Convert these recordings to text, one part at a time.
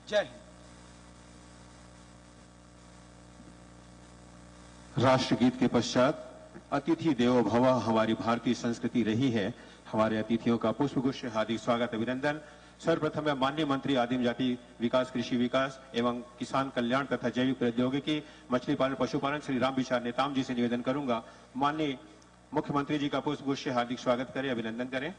जय हिंद। राष्ट्रगीत के पश्चात अतिथि देवो भव हमारी भारतीय संस्कृति रही है। हमारे अतिथियों का पुष्पगुच्छ हार्दिक स्वागत अभिनंदन। सर्वप्रथम मैं माननीय मंत्री आदिम जाति विकास, कृषि विकास एवं किसान कल्याण तथा जैविक प्रौद्योगिकी, मछली पालन, पशुपालन श्री राम विचार नेताम जी से निवेदन करूंगा, माननीय मुख्यमंत्री जी का पुष्पगुच्छ हार्दिक स्वागत करें, अभिनंदन करें।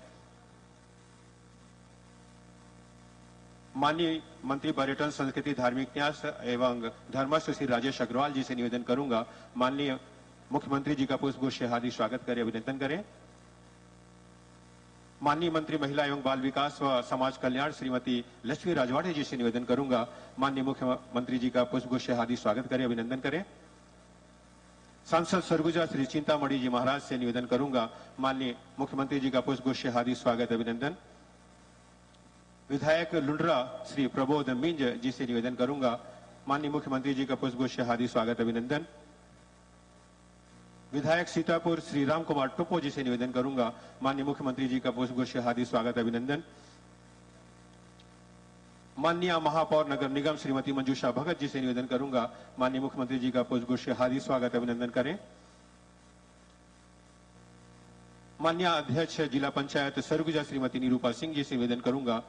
माननीय मंत्री पर्यटन, संस्कृति, धार्मिक न्यास एवं धर्मस्थ श्री राजेश अग्रवाल जी से निवेदन करूंगा, माननीय मुख्यमंत्री जी का पुष्पगुच्छ हार्दिक स्वागत करें, अभिनंदन करें। माननीय मंत्री महिला एवं बाल विकास व समाज कल्याण श्रीमती लक्ष्मी राजवाड़े जी से निवेदन करूंगा, माननीय मुख्यमंत्री जी का पुष्पगुच्छ हार्दिक स्वागत करें, अभिनंदन करें। सांसद सरगुजा श्री चिंतामणि जी महाराज से निवेदन करूंगा, माननीय मुख्यमंत्री जी का पुष्पगुच्छ हार्दिक स्वागत, अभिनंदन। विधायक लुंड्रा श्री प्रबोध मिंज जी से निवेदन करूंगा, माननीय मुख्यमंत्री जी का पुष्पगुच्छ हार्दिक स्वागत, अभिनंदन। विधायक सीतापुर श्री राम कुमार टोपो जी से निवेदन करूंगा, माननीय मुख्यमंत्री जी का पुष्पगुच्छ हार्दिक स्वागत, अभिनंदन। माननीय महापौर नगर निगम श्रीमती मंजूषा भगत जी से निवेदन करूंगा, माननीय मुख्यमंत्री जी का पुष्पगुच्छ हार्दिक स्वागत, अभिनंदन करें। माननीय अध्यक्ष जिला पंचायत सरगुजा श्रीमती निरूपा सिंह जी से निवेदन करूंगा,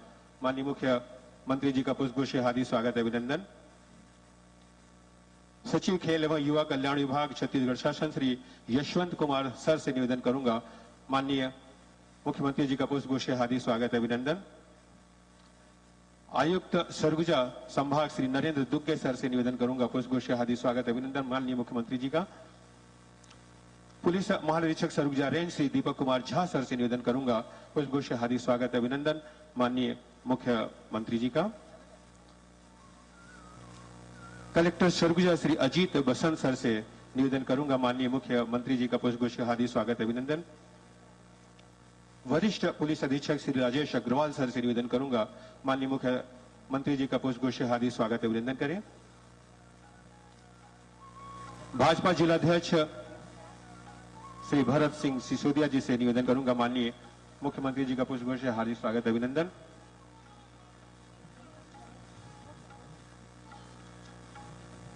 माननीय मुख्यमंत्री जी का पुष्पगुच्छ हार्दिक स्वागत, अभिनंदन। सचिव खेल एवं युवा कल्याण विभाग छत्तीसगढ़ शासन श्री यशवंत कुमार सर से निवेदन करूंगा, माननीय मुख्यमंत्री जी का पुष्पगुच्छ हार्दिक स्वागत, अभिनंदन। आयुक्त सरगुजा संभाग श्री नरेंद्र दुग्गे सर से निवेदन करूंगा, पुष्पगुच्छ हार्दिक स्वागत, अभिनंदन, माननीय मुख्यमंत्री जी का। पुलिस महानिरीक्षक सरगुजा रेंज श्री दीपक कुमार झा सर से निवेदन करूंगा, पुष्पगुच्छ हार्दिक स्वागत, अभिनंदन, माननीय मुख्यमंत्री जी का। कलेक्टर सरगुजा श्री अजीत बसंत सर से निवेदन करूंगा, माननीय मुख्यमंत्री जी का पुष्पगुच्छ हार्दिक स्वागत, अभिनंदन। वरिष्ठ पुलिस अधीक्षक श्री राजेश अग्रवाल सर से निवेदन करूंगा, माननीय मुख्यमंत्री जी का पुष्पगुच्छ हार्दिक स्वागत, अभिनंदन करें। भाजपा जिलाध्यक्ष श्री भरत सिंह सिसोदिया जी से निवेदन करूंगा, माननीय मुख्यमंत्री जी का पुष्पगुच्छ हार्दिक स्वागत, अभिनंदन।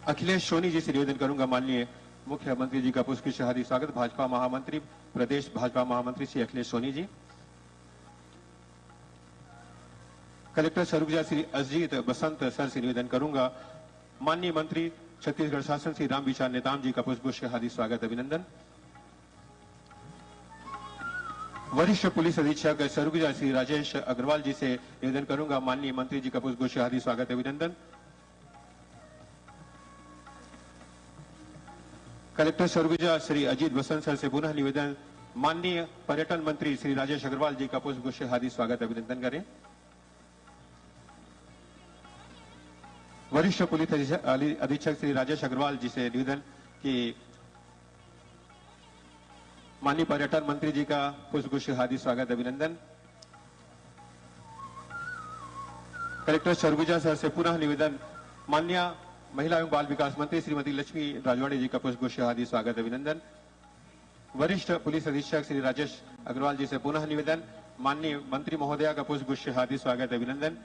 अखिलेश सोनी जी से निवेदन करूंगा, माननीय मुख्यमंत्री जी का पुष्पगुच्छ हार्दिक स्वागत, भाजपा महामंत्री, प्रदेश भाजपा महामंत्री श्री अखिलेश सोनी जी। कलेक्टर सरगुजा श्री अजीत बसंत सर से निवेदन करूंगा, माननीय मंत्री छत्तीसगढ़ शासन श्री राम विचार नेताम जी का पुष्पगुच्छ हार्दिक स्वागत, अभिनंदन। वरिष्ठ पुलिस अधीक्षक सरगुजा श्री राजेश अग्रवाल जी से निवेदन करूंगा, माननीय मंत्री जी का पुष्पगुच्छ हार्दिक स्वागत, अभिनंदन। कलेक्टर सरगुजा श्री अजीत बसंत सर से पुनः निवेदन, माननीय पर्यटन मंत्री श्री राजेश अग्रवाल जी का पुष्पगुच्छ हार्दिक स्वागत, अभिनंदन करें। वरिष्ठ पुलिस अधीक्षक श्री राजेश अग्रवाल जी से निवेदन कि माननीय पर्यटन मंत्री जी का पुष्पगुच्छ हार्दिक स्वागत, अभिनंदन। कलेक्टर सरगुजा सर से पुनः निवेदन, माननीय महिला एवं बाल विकास मंत्री श्रीमती लक्ष्मी राजवाड़े जी का पुष्पगुच्छ हार्दिक स्वागत, अभिनंदन। वरिष्ठ पुलिस अधीक्षक श्री राजेश अग्रवाल जी से पुनः निवेदन, माननीय मंत्री महोदया का पुष्पगुच्छ हार्दिक स्वागत, अभिनंदन।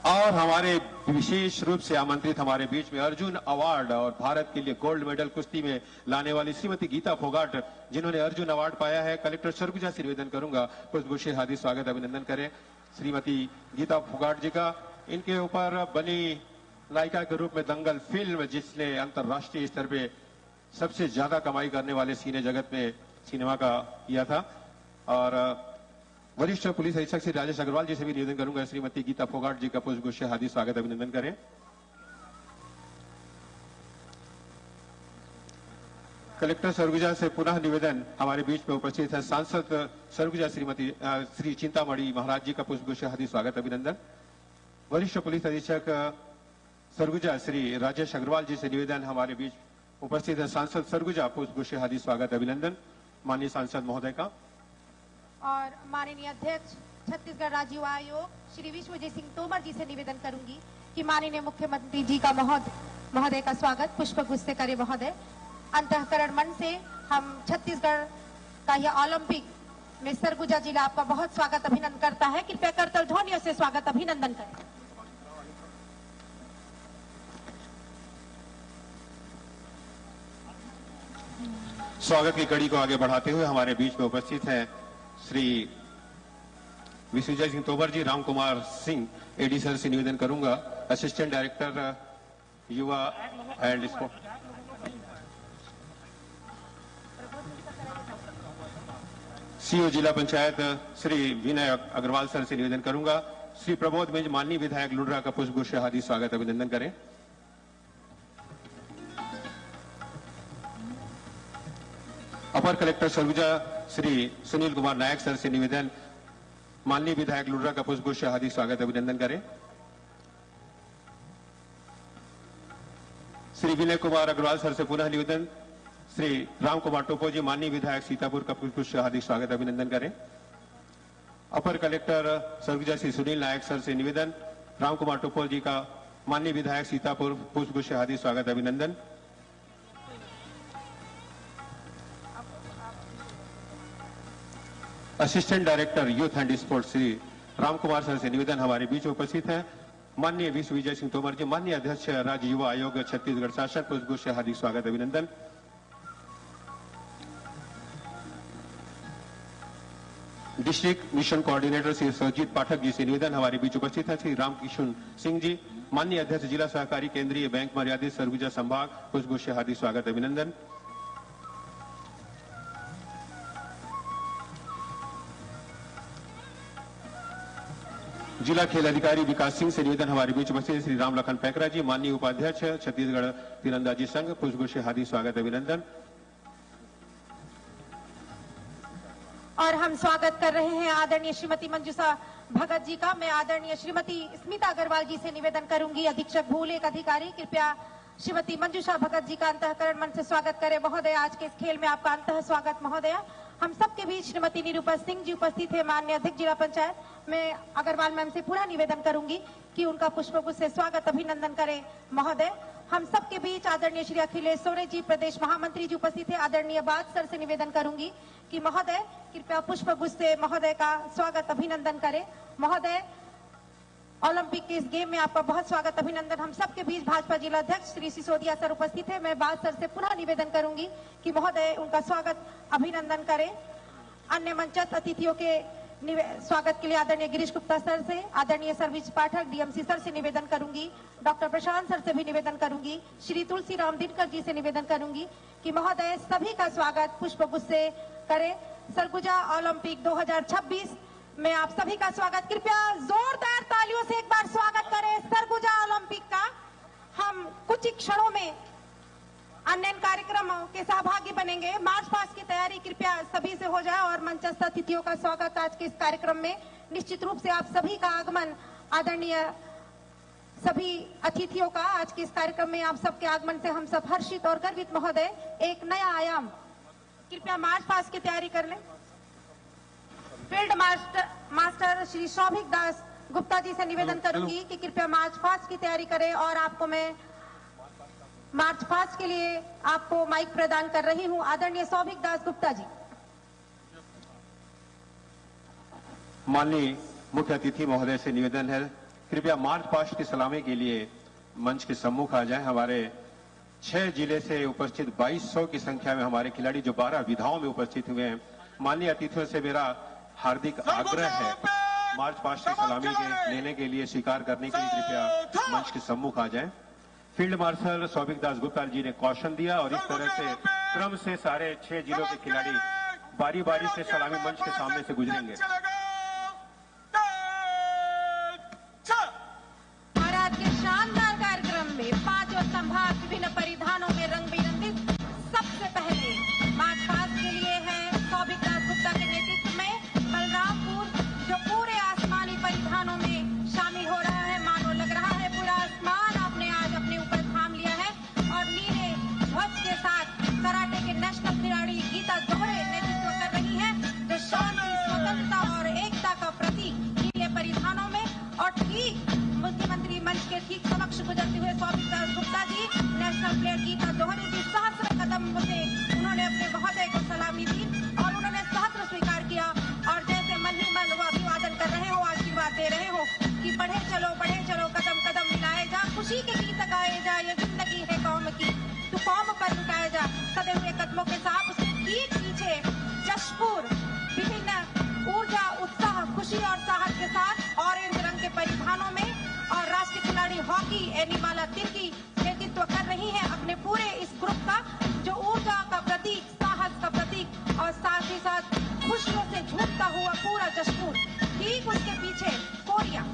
और हमारे विशेष रूप से आमंत्रित हमारे बीच में अर्जुन अवार्ड और भारत के लिए गोल्ड मेडल कुश्ती में लाने वाली श्रीमती गीता फोगाट, जिन्होंने अर्जुन अवार्ड पाया है, कलेक्टर सरगुजा से निवेदन करूंगा, पुष्पगुच्छ हार्दिक स्वागत, अभिनंदन करें श्रीमती गीता फोगाट जी का। इनके ऊपर बनी नायिका के रूप में दंगल फिल्म, जिसने अंतर्राष्ट्रीय स्तर पे सबसे ज्यादा कमाई करने वाले सिने जगत में सिनेमा का किया था। और वरिष्ठ पुलिस अधीक्षक श्री राजेश अग्रवाल जी से भी निवेदन करूंगा, श्रीमती गीता फोगाट जी का पुष्पगुच्छ हार्दिक स्वागत, अभिनंदन करें। कलेक्टर सरगुजा से पुनः निवेदन, हमारे बीच में उपस्थित है सांसद सरगुजा श्रीमती श्री चिंतामणि महाराज जी का पुष्पगुच्छ हार्दिक स्वागत, अभिनंदन। वरिष्ठ पुलिस अधीक्षक सरगुजा श्री राजेश अग्रवाल जी से निवेदन, हमारे बीच उपस्थित है सांसद सरगुजा, पुष्पगुच्छ हार्दिक स्वागत, अभिनंदन, माननीय सांसद महोदय का। और माननीय अध्यक्ष छत्तीसगढ़ राज्य युवा आयोग श्री विश्वजीत सिंह तोमर जी से निवेदन करूंगी कि माननीय मुख्यमंत्री जी का महोदय का स्वागत पुष्पगुच्छ से करें। महोदय, अंतःकरण मन से हम छत्तीसगढ़ का यह ओलंपिक में सरगुजा जिला आपका बहुत स्वागत अभिनंदन करता है। कृपया करतल ध्वनियों से स्वागत अभिनंदन करें। स्वागत की कड़ी को आगे बढ़ाते हुए हमारे बीच में उपस्थित हैं श्री विश्वजय सिंह तोमर जी। राम कुमार सिंह एडी सर से निवेदन करूंगा, असिस्टेंट डायरेक्टर युवा एंड स्पोर्ट। सीओ जिला पंचायत श्री विनय अग्रवाल सर से निवेदन करूंगा, श्री प्रबोध मिंज माननीय विधायक लुड्रा का पुष्पगुच्छ से हार्दिक स्वागत अभिनंदन करें। अपर कलेक्टर सरगुजा श्री सुनील कुमार नायक सर से निवेदन, माननीय विधायक लुड्रा का पुष्पगुच्छ से हार्दिक स्वागत अभिनंदन करें। श्री विनय कुमार अग्रवाल सर से पुनः निवेदन, श्री राम कुमार टोपो जी माननीय विधायक सीतापुर का पुष्पगुच्छ से हार्दिक स्वागत अभिनंदन करें। अपर कलेक्टर सरगुजा श्री सुनील नायक सर से निवेदन, राम कुमार टोपो जी का माननीय विधायक सीतापुर पुष्पगुच्छ से हार्दिक स्वागत अभिनंदन। Assistant director youth and sports Shri Ram Kumar sir से निवेदन, हमारे बीच उपस्थित हैं माननीय विश्वविजय सिंह तोमर जी माननीय अध्यक्ष राज्य युवा आयोग छत्तीसगढ़ शासन, पुष्पगुच्छ से हार्दिक स्वागत अभिनंदन। District mission coordinator Shri Sarjeet Pathak ji से निवेदन, हमारे बीच उपस्थित है श्री रामकिशन सिंह जी माननीय अध्यक्ष जिला सहकारी केंद्रीय बैंक मर्यादित सरगुजा संभाग, पुष्पगुच्छ से हार्दिक स्वागत अभिनंदन। जिला खेल अधिकारी विकास सिंह से निवेदन, हमारे बीच उपस्थित श्री राम लखन पैकरा जी माननीय उपाध्यक्ष छत्तीसगढ़ तीरंदाजी संघ, पुष्पगुच्छ से हार्दिक स्वागत अभिनंदन। और हम स्वागत कर रहे हैं आदरणीय श्रीमती मंजूषा भगत जी का। मैं आदरणीय श्रीमती स्मिता अग्रवाल जी से निवेदन करूंगी, अधीक्षक भूल एक अधिकारी, कृपया श्रीमती मंजूषा भगत जी का अंतःकरण मन से स्वागत करें। महोदय, आज के इस खेल में आपका अंतः स्वागत महोदय। हम सबके बीच श्रीमती निरूपा सिंह जी उपस्थित है, माननीय अध्यक्ष जिला पंचायत। मैं अग्रवाल मैम से पुनः निवेदन करूंगी कि उनका पुष्पगुच्छ से स्वागत अभिनंदन करें महोदय। हम सबके बीच आदरणीय श्री अखिलेश सोरे जी प्रदेश महामंत्री जी उपस्थित है, आदरणीय बाद सर से निवेदन करूंगी कि महोदय कृपया पुष्पगुच्छ से महोदय का स्वागत अभिनंदन करें। महोदय, ओलंपिक के इस गेम में आपका बहुत स्वागत अभिनंदन। हम सबके बीच भाजपा जिला अध्यक्ष श्री सिसोदिया सर उपस्थित है। मैं बाद सर से पुनः निवेदन करूंगी कि महोदय उनका स्वागत अभिनंदन करें। अन्य मंचस्थ अतिथियों के स्वागत के लिए आदरणीय गिरीश गुप्ता सर से, आदरणीय सर्विस पाठक डीएमसी सर से निवेदन करूंगी, डॉक्टर प्रशांत सर से भी निवेदन करूंगी, श्री तुलसी राम दिनकर जी से निवेदन करूंगी कि महोदय सभी का स्वागत पुष्पगुच्छ से करें। सरगुजा ओलंपिक 2026 में आप सभी का स्वागत, कृपया जोरदार तालियों से एक बार स्वागत करें सरगुजा ओलंपिक का। हम कुछ ही क्षणों में अन्य कार्यक्रमों के सहभागी बनेंगे। मार्च पास्ट की तैयारी कृपया सभी से हो जाए और मंचस्थ अतिथियों का स्वागत आज के इस कार्यक्रम में। निश्चित रूप से आप सभी का आगमन, आदरणीय सभी अतिथियों का आज के इस कार्यक्रम में आप सबके आगमन से हम सब हर्षित और गर्वित महोदय। एक नया आयाम, कृपया मार्च पास्ट की तैयारी कर लें। फील्ड मास्टर श्री सौभिक दास गुप्ता जी से निवेदन करूंगी कि कृपया मार्च पास्ट की तैयारी करें और आपको मैं मार्च पास्ट के लिए आपको माइक प्रदान कर रही हूं। आदरणीय सौभिक दास गुप्ता जी। माननीय मुख्य अतिथि महोदय से निवेदन है, कृपया मार्च पास्ट की सलामी के लिए मंच के सम्मुख आ जाएं। हमारे 6 जिले से उपस्थित 2200 की संख्या में हमारे खिलाड़ी जो 12 विधाओं में उपस्थित हुए हैं। माननीय अतिथियों से मेरा हार्दिक आग्रह है मार्च पास्ट की सलामी लेने के लिए, स्वीकार करने के लिए कृपया मंच के सम्मुख आ जाएं। फील्ड मार्शल सौभिक दास गुप्ता जी ने कौशन दिया और इस तरह से क्रम से सारे 6 जिलों के खिलाड़ी बारी बारी से सलामी मंच के सामने से गुजरेंगे। और आज के शानदार कार्यक्रम में 5 संभाग विभिन्न परिधानों में रंग बिरंगित। सबसे पहले मार्च पास्ट के लिए है सौभिक दास गुप्ता के नेतृत्व में बलरामपुर, जो पूरे आसमानी परिधानों में शामिल हो रहा है। मानो लग रहा है पूरा आसमान आपने आज अपने ऊपर थाम लिया है। और नीले ध्वज के साथ कराटे के नेशनल खिलाड़ी गीता जोहरे नेतृत्व कर रही है, जो शांति, स्वतंत्रता और एकता का प्रतीक नीले परिधानों में। और ठीक मुख्यमंत्री मंच के ठीक समक्ष गुजरते हुए सौभिक दास गुप्ता जी, नेशनल प्लेयर गीता जोहरे जी सहस्र कदम से उन्होंने अपने महोदय को सलामी दी और उन्होंने सहस्र स्वीकार किया। खुशी के गीत गाए जा, ये जिंदगी है कौम की, तू कौम पर लुटाए जा। सदे हुए कदमों के साथ उसके ठीक पीछे जशपुर विभिन्न ऊर्जा, उत्साह, खुशी और साहस के साथ ऑरेंज रंग के परिधानों में और राष्ट्रीय खिलाड़ी हॉकी एनिमाला तिर्की नेतृत्व कर रही है अपने पूरे इस ग्रुप का, जो ऊर्जा का प्रतीक, साहस का प्रतीक और साथ ही साथ खुशियों से झूमता हुआ पूरा जशपुर। ठीक उसके पीछे कोरिया।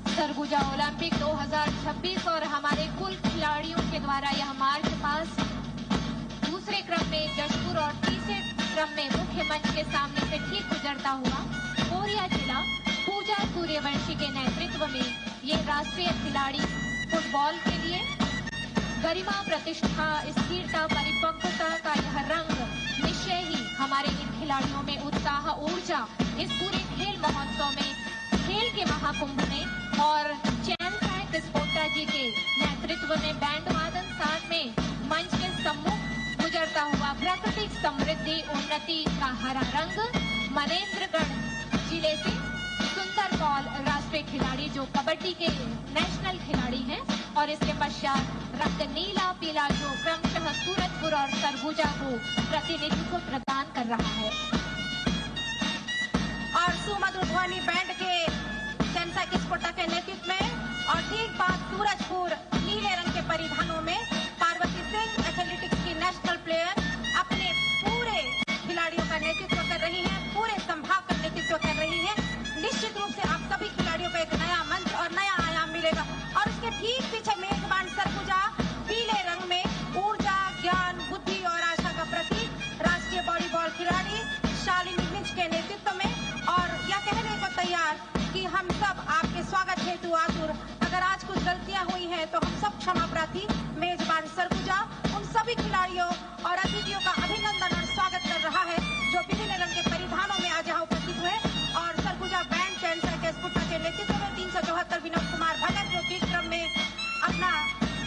सरगुजा ओलंपिक 2026 और हमारे कुल खिलाड़ियों के द्वारा यह मार्च पास्ट दूसरे क्रम में जशपुर और तीसरे क्रम में मुख्य मंच के सामने से ठीक गुजरता हुआ कोरिया जिला पूजा सूर्यवंशी के नेतृत्व में ये राष्ट्रीय खिलाड़ी फुटबॉल के लिए गरिमा, प्रतिष्ठा, स्थिरता, परिपक्वता का यह रंग निश्चय ही हमारे इन खिलाड़ियों में उत्साह, ऊर्जा इस पूरे खेल महोत्सव में, खेल के महाकुंभ में और चैन साहेब स्पोर्टा जी के नेतृत्व में बैंड वादन साथ में मंच के सम्मुख गुजरता हुआ प्राकृतिक समृद्धि, उन्नति का हरा रंग मनेंद्रगढ़ जिले से सुंदर पॉल राष्ट्रीय खिलाड़ी जो कबड्डी के नेशनल खिलाड़ी हैं और इसके पश्चात रक्त नीला पीला जो क्रमशः सूरजपुर और सरगुजा को प्रतिनिधित्व प्रदान कर रहा है। और सुमधुर ध्वनि बैंड के सेंसा किस्पोटा के नेतृत्व में और ठीक बाद सूरजपुर नीले रंग के परिधानों में पार्वती सिंह एथलेटिक्स की नेशनल प्लेयर अपने पूरे खिलाड़ियों का नेतृत्व कर रही है, पूरे संभाग का नेतृत्व कर रही है। निश्चित रूप से आप सभी खिलाड़ियों को एक नया मंच और नया आयाम मिलेगा। और उसके ठीक पीछे मेजबान सरगुजा पीले रंग में ऊर्जा, ज्ञान, बुद्धि और आशा का प्रतीक राष्ट्रीय वॉलीबॉल खिलाड़ी शालिनी मिंज के नेतृत्व में और यह कहने को तैयार कि हम सब आपके स्वागत हेतु आतुर। अगर आज कुछ गलतियां हुई हैं तो हम सब क्षमा प्रार्थी। मेजबान सरगुजा उन सभी खिलाड़ियों और अतिथियों का अभिनंदन और स्वागत कर रहा है जो विभिन्न रंग के परिधानों में आज यहाँ उपस्थित हुए। और सरगुजा बैंड कैंसर के स्पुटा के नेतृत्व में 374 विनोद कुमार भगत जो किक ड्रम में अपना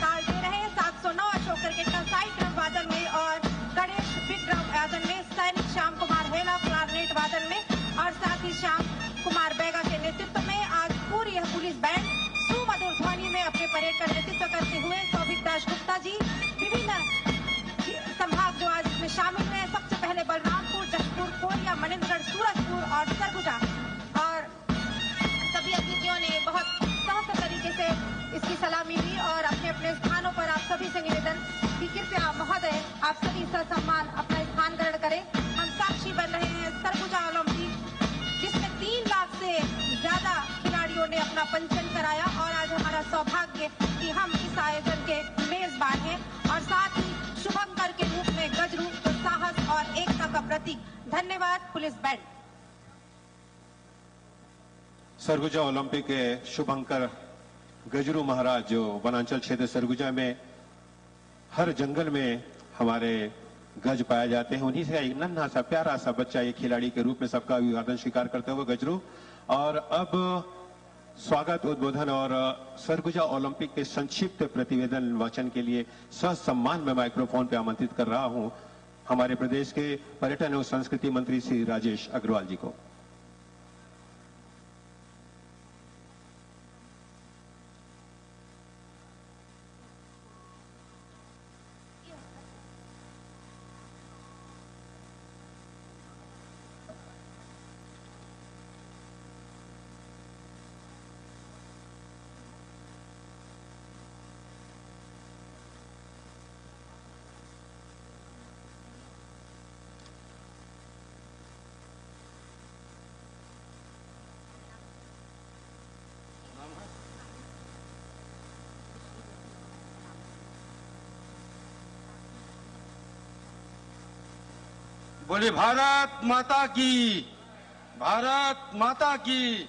ताल दे रहे हैं, 709 अशोक करके कसाई ड्रम वादन में और गणेश बिग ड्रम वादन में, सैनिक श्याम कुमार हेला क्लारनेट वादन में और साथ ही श्याम कुमार बैगा के नेतृत्व में आज पूरी यह पुलिस बैंड सुमधुर ध्वनि में अपने परेड का नेतृत्व करते हुए सौभिक दास गुप्ता जी विभिन्न संभाग जो आज इसमें शामिल हुए। सबसे पहले बलरामपुर, जशपुर, कोरिया, मनेंद्रगढ़, सूरजपुर और सरगुजा और सभी अतिथियों ने बहुत सहज तरीके से इसकी सलामी ली और अपने अपने स्थानों पर आप सभी से निवेदन कि कृपया महोदय आप सभी ससम्मान अपना स्थान ग्रहण करें। हम साक्षी बन रहे हैं सरगुजा ओलंपिक जिसमें 3 लाख से ज्यादा खिलाड़ियों ने अपना पंजीयन कराया और आज हमारा सौभाग्य कि हम इस आयोजन के मेजबान हैं और साथ ही शुभंकर के रूप में गजरू जो साहस और एकता का प्रतीक। धन्यवाद पुलिस बैंड। सरगुजा ओलंपिक के शुभंकर गजरू महाराज जो वनांचल क्षेत्र सरगुजा में हर जंगल में हमारे गज पाए जाते हैं, उन्हीं से एक नन्हा सा प्यारा सा बच्चा एक खिलाड़ी के रूप में सबका अभिवादन स्वीकार करते हुए गजरू। और अब स्वागत, उद्बोधन और सरगुजा ओलंपिक के संक्षिप्त प्रतिवेदन वाचन के लिए ससम्मान में माइक्रोफोन पे आमंत्रित कर रहा हूं हमारे प्रदेश के पर्यटन एवं संस्कृति मंत्री श्री राजेश अग्रवाल जी को। बोले भारत माता की, भारत माता की।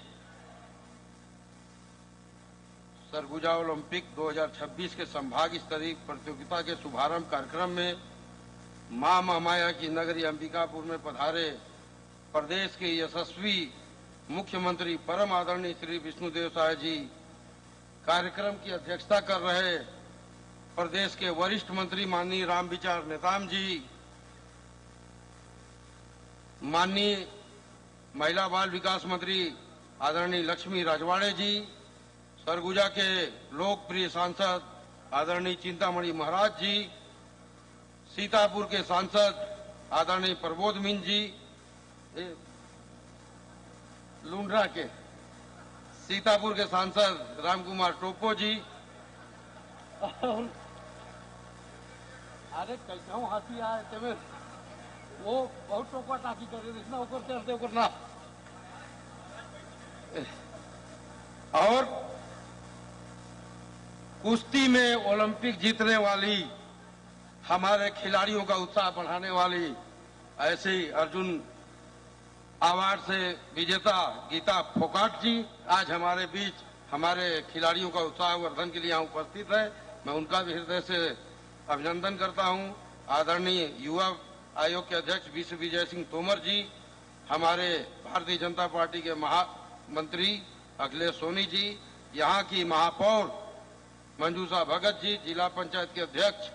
सरगुजा ओलंपिक 2026 के संभाग स्तरीय प्रतियोगिता के शुभारंभ कार्यक्रम में मां महामाया की नगरी अंबिकापुर में पधारे प्रदेश के यशस्वी मुख्यमंत्री परम आदरणीय श्री विष्णुदेव साय जी, कार्यक्रम की अध्यक्षता कर रहे प्रदेश के वरिष्ठ मंत्री माननीय रामविचार नेताम जी, माननीय महिला बाल विकास मंत्री आदरणीय लक्ष्मी राजवाड़े जी, सरगुजा के लोकप्रिय सांसद आदरणीय चिंतामणि महाराज जी, सीतापुर के सांसद आदरणीय प्रबोध मीन जी, लुंड्रा के सीतापुर के सांसद रामकुमार टोपो जी, अरे कैसा हंसी आए तेरे वो बहुत टोपा टाकी करे इतना ऊपर चढ़ते ऊपर ना। और कुश्ती में ओलंपिक जीतने वाली हमारे खिलाड़ियों का उत्साह बढ़ाने वाली ऐसी अर्जुन अवार्ड से विजेता गीता फोगाट जी आज हमारे बीच हमारे खिलाड़ियों का उत्साह वर्धन के लिए यहाँ उपस्थित है। मैं उनका भी हृदय से अभिनंदन करता हूँ। आदरणीय युवा आयोग के अध्यक्ष विश्व विजय सिंह तोमर जी, हमारे भारतीय जनता पार्टी के महामंत्री अखिलेश सोनी जी, यहाँ की महापौर मंजूषा भगत जी, जिला पंचायत के अध्यक्ष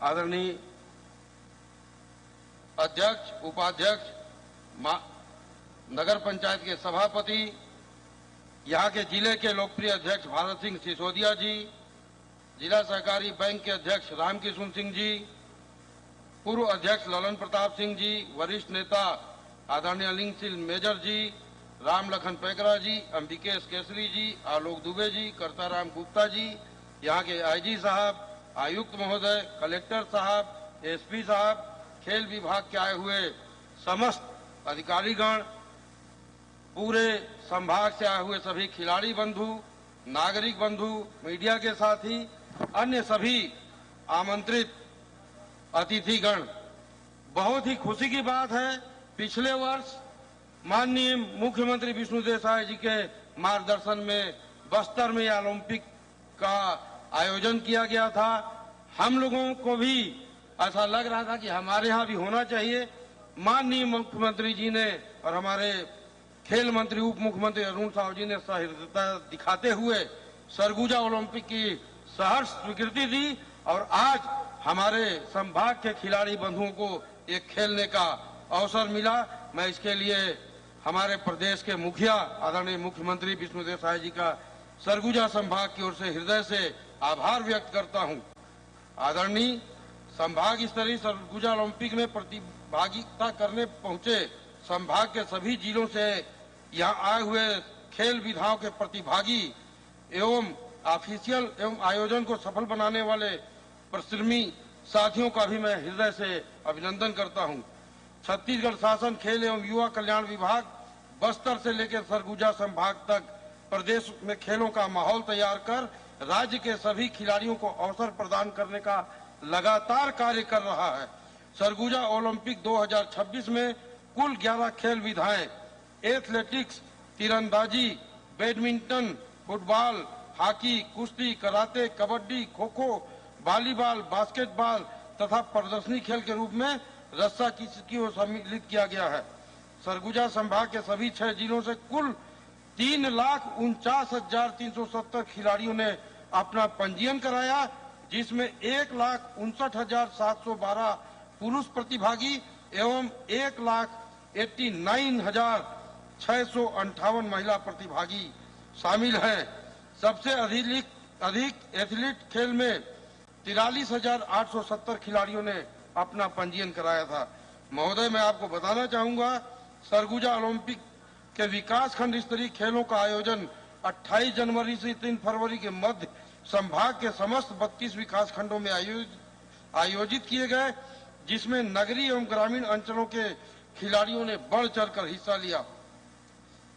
आदरणीय अध्यक्ष, उपाध्यक्ष, नगर पंचायत के सभापति, यहाँ के जिले के लोकप्रिय अध्यक्ष भारत सिंह सिसोदिया जी, जिला सहकारी बैंक के अध्यक्ष रामकिशुन सिंह जी, पूर्व अध्यक्ष ललन प्रताप सिंह जी, वरिष्ठ नेता आदरणीय अलिंग सिंह मेजर जी, राम लखन पैकरा जी, अंबिकेश केसरी जी, आलोक दुबे जी, करताराम गुप्ता जी, यहाँ के आईजी साहब, आयुक्त महोदय, कलेक्टर साहब, एसपी साहब, खेल विभाग के आए हुए समस्त अधिकारीगण, पूरे संभाग से आए हुए सभी खिलाड़ी बंधु, नागरिक बंधु, मीडिया के साथी, अन्य सभी आमंत्रित अतिथिगण, बहुत ही खुशी की बात है। पिछले वर्ष माननीय मुख्यमंत्री विष्णुदेव साय जी के मार्गदर्शन में बस्तर में ओलंपिक का आयोजन किया गया था। हम लोगों को भी ऐसा लग रहा था कि हमारे यहाँ भी होना चाहिए। माननीय मुख्यमंत्री जी ने और हमारे खेल मंत्री उप मुख्यमंत्री अरुण साहु जी ने सहृदयता दिखाते हुए सरगुजा ओलंपिक की सहर्ष स्वीकृति दी और आज हमारे संभाग के खिलाड़ी बंधुओं को एक खेलने का अवसर मिला। मैं इसके लिए हमारे प्रदेश के मुखिया आदरणीय मुख्यमंत्री विष्णुदेव साय जी का सरगुजा संभाग की ओर से हृदय से आभार व्यक्त करता हूं। आदरणीय संभाग स्तरीय सरगुजा ओलंपिक में प्रतिभागिता करने पहुंचे संभाग के सभी जिलों से यहाँ आए हुए खेल विधाओं के प्रतिभागी एवं ऑफिशियल एवं आयोजन को सफल बनाने वाले परिश्रमी साथियों का भी मैं हृदय से अभिनंदन करता हूं। छत्तीसगढ़ शासन खेल एवं युवा कल्याण विभाग बस्तर से लेकर सरगुजा संभाग तक प्रदेश में खेलों का माहौल तैयार कर राज्य के सभी खिलाड़ियों को अवसर प्रदान करने का लगातार कार्य कर रहा है। सरगुजा ओलंपिक 2026 में कुल 11 खेल विधाएं एथलेटिक्स, तीरंदाजी, बैडमिंटन, फुटबॉल, हॉकी, कुश्ती, karate, kabaddi, kho kho, volleyball, basketball तथा प्रदर्शनी खेल के रूप में रस्सा की ओर सम्मिलित किया गया है। सरगुजा संभाग के सभी 6 जिलों से कुल 3,49,370 खिलाड़ियों ने अपना पंजीयन कराया, जिसमें 1,59,712 पुरुष प्रतिभागी एवं 1,89,658 महिला प्रतिभागी शामिल हैं। सबसे अधिक एथलीट खेल में 43,870 खिलाड़ियों ने अपना पंजीयन कराया था। महोदय, मैं आपको बताना चाहूंगा, सरगुजा ओलंपिक के विकास खंड स्तरीय खेलों का आयोजन 28 जनवरी से 3 फरवरी के मध्य संभाग के समस्त 32 विकास खंडों में आयोजित किए गए, जिसमें नगरीय एवं ग्रामीण अंचलों के खिलाड़ियों ने बढ़ चढ़कर हिस्सा लिया।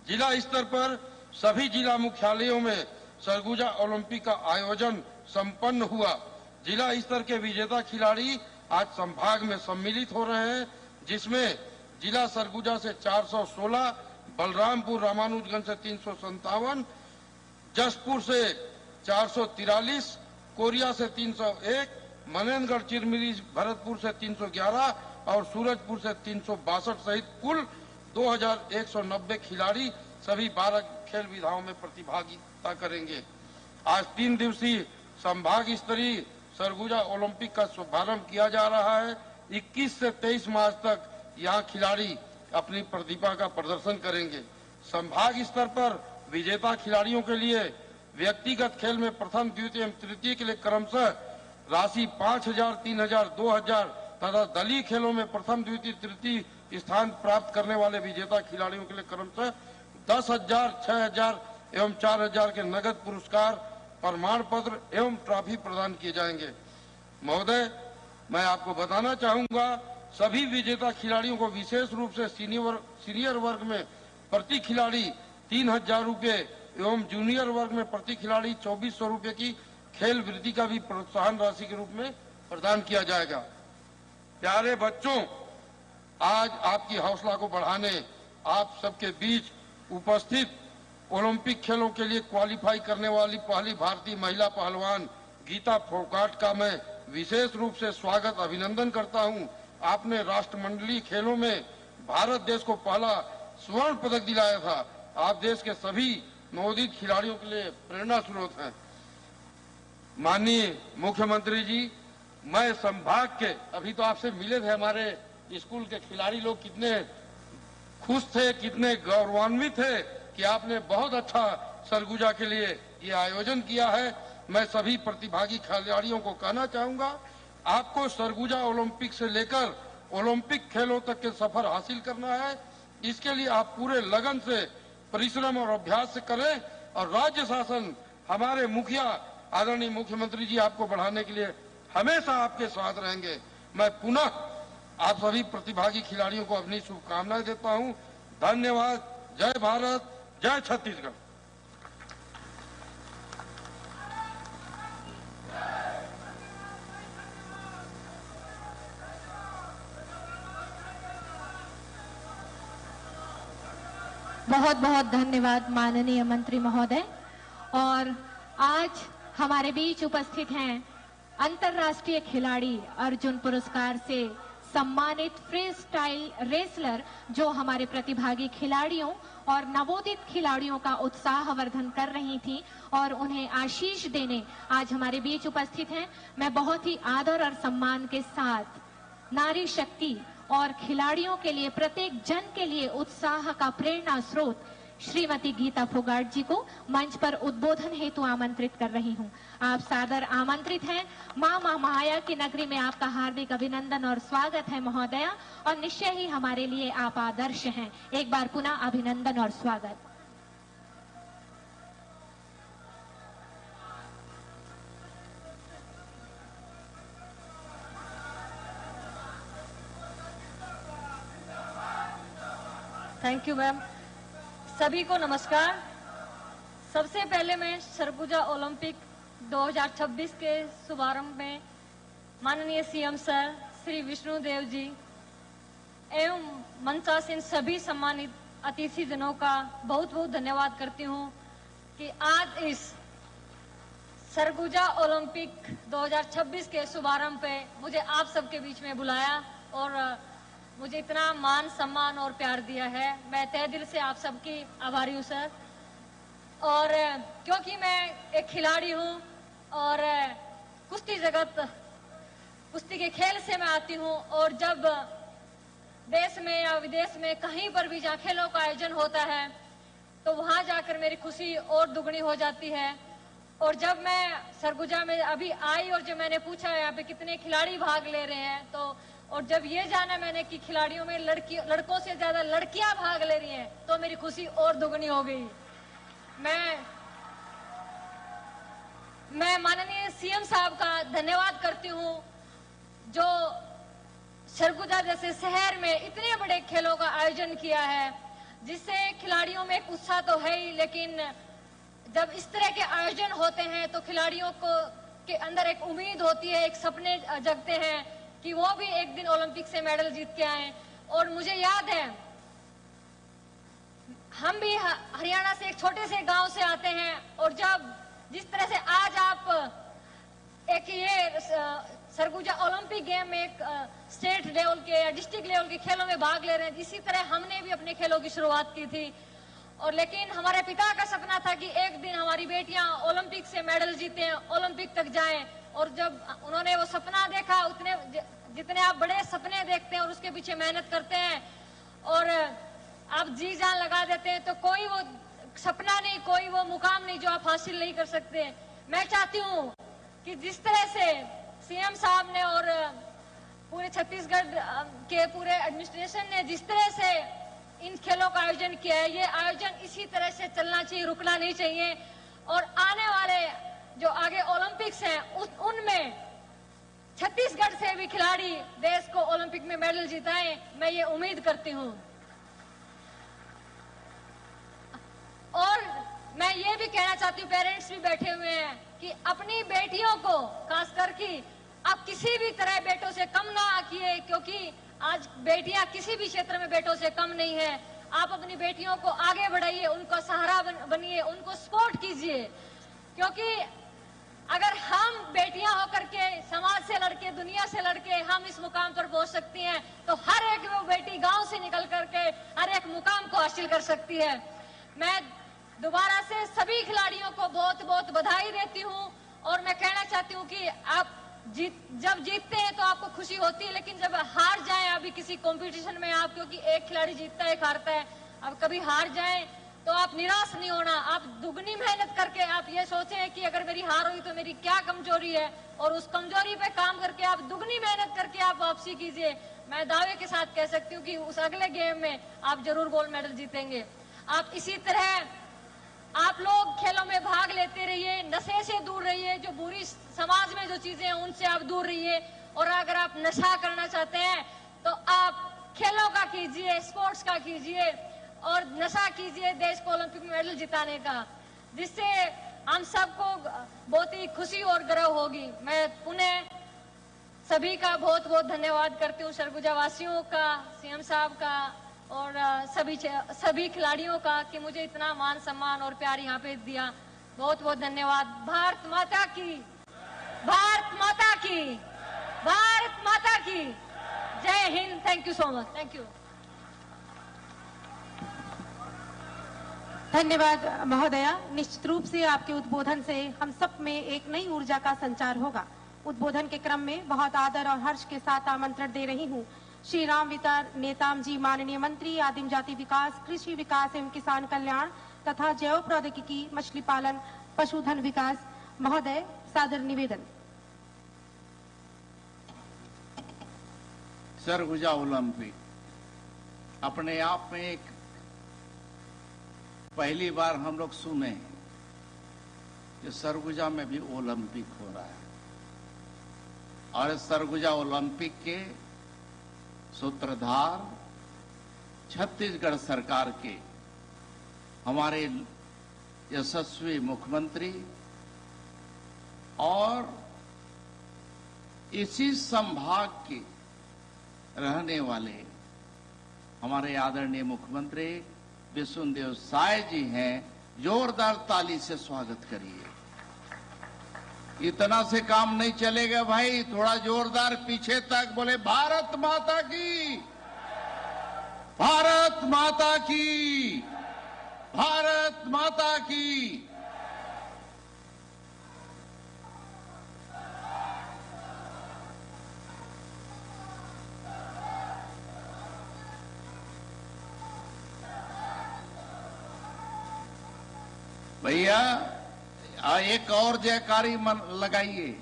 जिला स्तर पर सभी जिला मुख्यालयों में सरगुजा ओलंपिक का आयोजन संपन्न हुआ। जिला स्तर के विजेता खिलाड़ी आज संभाग में सम्मिलित हो रहे हैं, जिसमें जिला सरगुजा से 416, बलरामपुर रामानुजगंज से 357, जसपुर से 443, कोरिया से 301, मनेंद्रगढ़, चिरमिरी, भरतपुर से 311 और सूरजपुर से 362 सहित कुल 2,190 खिलाड़ी सभी 12 खेल विधाओं में प्रतिभागिता करेंगे। आज 3 दिवसीय संभाग स्तरीय सरगुजा ओलंपिक का शुभारंभ किया जा रहा है। 21 से 23 मार्च तक यहाँ खिलाड़ी अपनी प्रतिभा का प्रदर्शन करेंगे। संभाग स्तर पर विजेता खिलाड़ियों के लिए व्यक्तिगत खेल में प्रथम, द्वितीय एवं तृतीय के लिए क्रमशः राशि 5,000, 3,000, 2,000 तथा दलीय खेलों में प्रथम, द्वितीय, तृतीय स्थान प्राप्त करने वाले विजेता खिलाड़ियों के लिए क्रमशः 10,000, 6,000 एवं 4,000 के नगद पुरस्कार, प्रमाण पत्र एवं ट्रॉफी प्रदान किए जाएंगे। महोदय, मैं आपको बताना चाहूंगा, सभी विजेता खिलाड़ियों को विशेष रूप से सीनियर वर्ग में प्रति खिलाड़ी 3,000 रुपये एवं जूनियर वर्ग में प्रति खिलाड़ी 2,400 रुपये की खेल वृत्ति का भी प्रोत्साहन राशि के रूप में प्रदान किया जाएगा। प्यारे बच्चों, आज आपकी हौसला को बढ़ाने आप सबके बीच उपस्थित ओलंपिक खेलों के लिए क्वालिफाई करने वाली पहली भारतीय महिला पहलवान गीता फोगाट का मैं विशेष रूप से स्वागत, अभिनंदन करता हूं। आपने राष्ट्रमंडलीय खेलों में भारत देश को पहला स्वर्ण पदक दिलाया था। आप देश के सभी नवोदित खिलाड़ियों के लिए प्रेरणा स्रोत हैं। माननीय मुख्यमंत्री जी, मैं संभाग के, अभी तो आपसे मिले थे, हमारे स्कूल के खिलाड़ी लोग कितने खुश थे, कितने गौरवान्वित थे कि आपने बहुत अच्छा सरगुजा के लिए ये आयोजन किया है। मैं सभी प्रतिभागी खिलाड़ियों को कहना चाहूंगा, आपको सरगुजा ओलंपिक से लेकर ओलंपिक खेलों तक के सफर हासिल करना है। इसके लिए आप पूरे लगन से परिश्रम और अभ्यास से करें और राज्य शासन, हमारे मुखिया आदरणीय मुख्यमंत्री जी आपको बढ़ाने के लिए हमेशा आपके साथ रहेंगे। मैं पुनः आप सभी प्रतिभागी खिलाड़ियों को अपनी शुभकामनाएं देता हूं। धन्यवाद। जय भारत, जय छत्तीसगढ़। बहुत बहुत धन्यवाद माननीय मंत्री महोदय। और आज हमारे बीच उपस्थित हैं अंतर्राष्ट्रीय खिलाड़ी, अर्जुन पुरस्कार से सम्मानित फ्री स्टाइल रेसलर, जो हमारे प्रतिभागी खिलाड़ियों और नवोदित खिलाड़ियों का उत्साहवर्धन कर रही थी और उन्हें आशीष देने आज हमारे बीच उपस्थित हैं। मैं बहुत ही आदर और सम्मान के साथ नारी शक्ति और खिलाड़ियों के लिए, प्रत्येक जन के लिए उत्साह का प्रेरणा स्रोत श्रीमती गीता फोगाट जी को मंच पर उद्बोधन हेतु आमंत्रित कर रही हूं। आप सादर आमंत्रित हैं। मां महामाया की नगरी में आपका हार्दिक अभिनंदन और स्वागत है महोदया, और निश्चय ही हमारे लिए आप आदर्श हैं। एक बार पुनः अभिनंदन और स्वागत। Thank you ma'am. सभी को नमस्कार। सबसे पहले मैं सरगुजा ओलंपिक 2026 के शुभारंभ में माननीय सीएम सर श्री विष्णुदेव जी एवं मंचासीन सभी सम्मानित अतिथि जनों का बहुत बहुत धन्यवाद करती हूं कि आज इस सरगुजा ओलंपिक 2026 के शुभारंभ पे मुझे आप सबके बीच में बुलाया और मुझे इतना मान सम्मान और प्यार दिया है। मैं तहे दिल से आप सबकी आभारी हूँ सर। और क्योंकि मैं एक खिलाड़ी हूँ और कुश्ती जगत, कुश्ती के खेल से मैं आती हूँ, और जब देश में या विदेश में कहीं पर भी जहाँ खेलों का आयोजन होता है तो वहाँ जाकर मेरी खुशी और दुगनी हो जाती है। और जब मैं सरगुजा में अभी आई और जब मैंने पूछा यहाँ पे कितने खिलाड़ी भाग ले रहे हैं, तो और जब ये जाना मैंने कि खिलाड़ियों में लड़कों से ज्यादा लड़कियां भाग ले रही हैं, तो मेरी खुशी और दुगनी हो गई। मैं माननीय सीएम साहब का धन्यवाद करती हूँ, जो सरगुजा जैसे शहर में इतने बड़े खेलों का आयोजन किया है, जिससे खिलाड़ियों में एक उत्साह तो है ही, लेकिन जब इस तरह के आयोजन होते हैं तो खिलाड़ियों को के अंदर एक उम्मीद होती है, एक सपने जगते हैं कि वो भी एक दिन ओलंपिक से मेडल जीत के आए। और मुझे याद है, हम भी हरियाणा से एक छोटे से गांव से आते हैं, और जब जिस तरह से आज आप एक ये सरगुजा ओलंपिक गेम में एक स्टेट लेवल के या डिस्ट्रिक्ट लेवल के खेलों में भाग ले रहे हैं, इसी तरह हमने भी अपने खेलों की शुरुआत की थी। और लेकिन हमारे पिता का सपना था कि एक दिन हमारी बेटियां ओलंपिक से मेडल जीतें, ओलंपिक तक जाएं। और जब उन्होंने वो सपना देखा, उतने जितने आप बड़े सपने देखते हैं और उसके पीछे मेहनत करते हैं, और आप जी जान लगा देते हैं तो कोई वो सपना नहीं, कोई वो मुकाम नहीं जो आप हासिल नहीं कर सकते। मैं चाहती हूँ कि जिस तरह से सीएम साहब ने और पूरे छत्तीसगढ़ के पूरे एडमिनिस्ट्रेशन ने जिस तरह से इन खेलों का आयोजन किया है, ये आयोजन इसी तरह से चलना चाहिए, रुकना नहीं चाहिए। और आने वाले जो आगे ओलंपिक्स हैं उनमें छत्तीसगढ़ से भी खिलाड़ी देश को ओलंपिक में मेडल जिताएं, मैं ये उम्मीद करती हूँ। और मैं ये भी कहना चाहती हूँ, पेरेंट्स भी बैठे हुए हैं, कि अपनी बेटियों को खास करके आप किसी भी तरह बेटों से कम ना आकिए, क्योंकि आज बेटियां किसी भी क्षेत्र में बेटों से कम नहीं है। आप अपनी बेटियों को आगे बढ़ाइए, उनको सहारा बनिए, उनको सपोर्ट कीजिए, क्योंकि अगर हम बेटियां होकर के समाज से लड़के, दुनिया से लड़के हम इस मुकाम पर पहुंच सकती हैं, तो हर एक वो बेटी गांव से निकल करके हर एक मुकाम को हासिल कर सकती है। मैं दोबारा से सभी खिलाड़ियों को बहुत बहुत बधाई देती हूं और मैं कहना चाहती हूं कि आप जब जीतते हैं तो आपको खुशी होती है, लेकिन जब हार जाए अभी किसी कंपटीशन में आप, क्योंकि एक खिलाड़ी जीतता है, एक हारता है, अब कभी हार जाए तो आप निराश नहीं होना, आप दुगनी मेहनत करके आप ये सोचें कि अगर मेरी हार हुई तो मेरी क्या कमजोरी है, और उस कमजोरी पे काम करके आप दुगनी मेहनत करके आप वापसी कीजिए। मैं दावे के साथ कह सकती हूँ कि उस अगले गेम में आप जरूर गोल्ड मेडल जीतेंगे। आप इसी तरह आप लोग खेलों में भाग लेते रहिए, नशे से दूर रहिए, जो बुरी समाज में जो चीजें हैं उनसे आप दूर रहिए, और अगर आप नशा करना चाहते हैं तो आप खेलों का कीजिए, स्पोर्ट्स का कीजिए और नशा कीजिए देश को ओलंपिक में मेडल जिताने का, जिससे हम सबको बहुत ही खुशी और गर्व होगी। मैं पुनः सभी का बहुत बहुत धन्यवाद करती हूँ, सरगुजा वासियों का, सीएम साहब का और सभी खिलाड़ियों का, कि मुझे इतना मान सम्मान और प्यार यहाँ पे दिया। बहुत बहुत धन्यवाद। भारत माता की, भारत माता की, भारत माता की जय Hind. Thank you so much. Thank you. धन्यवाद महोदया। निश्चित रूप से आपके उद्बोधन से हम सब में एक नई ऊर्जा का संचार होगा। उद्बोधन के क्रम में बहुत आदर और हर्ष के साथ आमंत्रण दे रही हूँ श्री राम वितार नेताम जी, माननीय मंत्री आदिम जाति विकास, कृषि विकास एवं किसान कल्याण तथा जैव प्रौद्योगिकी, मछली पालन, पशुधन विकास महोदय, सादर निवेदन। सरगुजा ओलंपिक अपने आप में एक पहली बार हम लोग सुने कि सरगुजा में भी ओलंपिक हो रहा है, और सरगुजा ओलंपिक के सूत्रधार छत्तीसगढ़ सरकार के हमारे यशस्वी मुख्यमंत्री और इसी संभाग के रहने वाले हमारे आदरणीय मुख्यमंत्री विष्णुदेव साय जी हैं। जोरदार ताली से स्वागत करिए। इतना से काम नहीं चलेगा भाई, थोड़ा जोरदार पीछे तक बोले भारत माता की, भारत माता की, भारत माता की। भैया एक और जयकारी लगाइए।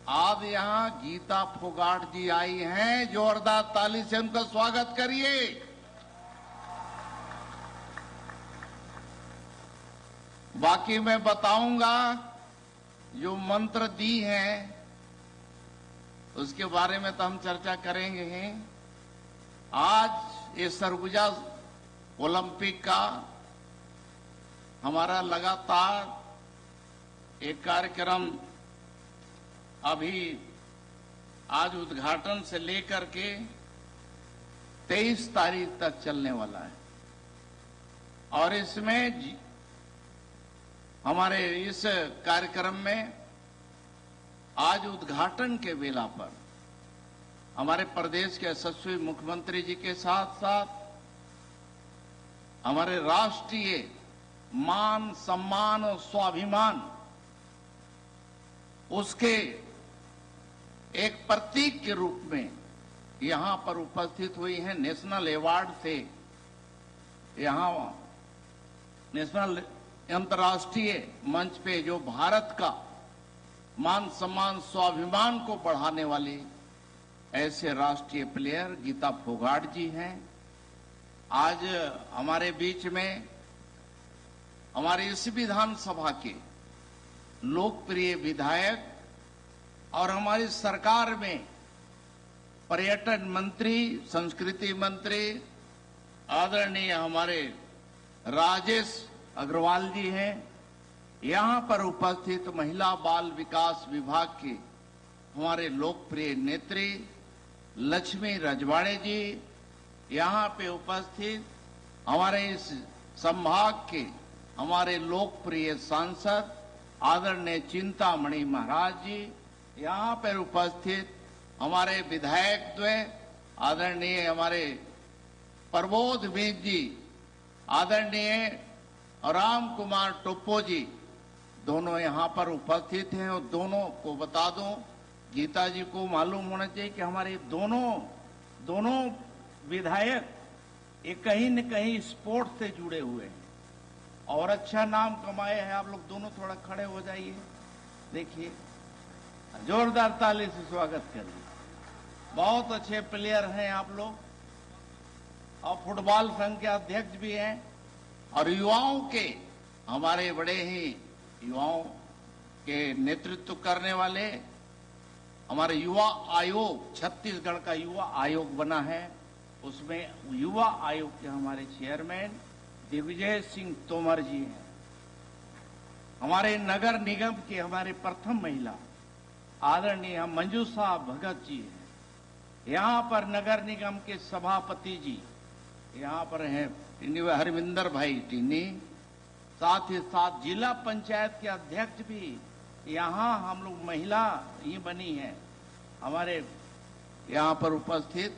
आज यहाँ गीता फोगाट जी आई हैं, जोरदार ताली से उनका स्वागत करिए। बाकी मैं बताऊंगा, जो मंत्र दी हैं उसके बारे में तो हम चर्चा करेंगे। आज ये सरगुजा ओलंपिक का हमारा लगातार एक कार्यक्रम अभी आज उद्घाटन से लेकर के 23 तारीख तक चलने वाला है, और इसमें हमारे इस कार्यक्रम में आज उद्घाटन के वेला पर हमारे प्रदेश के यशस्वी मुख्यमंत्री जी के साथ साथ हमारे राष्ट्रीय मान सम्मान और स्वाभिमान उसके एक प्रतीक के रूप में यहां पर उपस्थित हुई हैं। नेशनल अवार्ड से यहाँ नेशनल अंतर्राष्ट्रीय मंच पे जो भारत का मान सम्मान स्वाभिमान को बढ़ाने वाले ऐसे राष्ट्रीय प्लेयर गीता फोगाट जी हैं। आज हमारे बीच में हमारे इस विधानसभा के लोकप्रिय विधायक और हमारी सरकार में पर्यटन मंत्री, संस्कृति मंत्री आदरणीय हमारे राजेश अग्रवाल जी हैं। यहाँ पर उपस्थित महिला बाल विकास विभाग के हमारे लोकप्रिय नेत्री लक्ष्मी रजवाड़े जी, यहाँ पे उपस्थित हमारे इस संभाग के हमारे लोकप्रिय सांसद आदरणीय चिंतामणि महाराज जी, यहाँ पर उपस्थित हमारे विधायक द्वय आदरणीय हमारे प्रबोध मिश्र जी, आदरणीय राम कुमार टोप्पो जी, दोनों यहाँ पर उपस्थित हैं। और दोनों को बता दूं, गीता जी को मालूम होना चाहिए कि हमारे दोनों विधायक ये कहीं न कहीं स्पोर्ट्स से जुड़े हुए हैं और अच्छा नाम कमाए हैं। आप लोग दोनों थोड़ा खड़े हो जाइए, देखिए, जोरदार ताली से स्वागत करिए। बहुत अच्छे प्लेयर हैं आप लोग और फुटबॉल संघ के अध्यक्ष भी हैं और युवाओं के हमारे बड़े ही युवाओं के नेतृत्व करने वाले हमारे युवा आयोग, छत्तीसगढ़ का युवा आयोग बना है, उसमें युवा आयोग के हमारे चेयरमैन दिग्विजय सिंह तोमर जी हैं। हमारे नगर निगम के हमारे प्रथम महिला आदरणीय मंजूषा भगत जी हैं। यहाँ पर नगर निगम के सभापति जी यहाँ पर हैं हरविंदर भाई टिन्नी, साथ ही साथ जिला पंचायत के अध्यक्ष भी यहाँ हम लोग महिला ही बनी है। हमारे यहाँ पर उपस्थित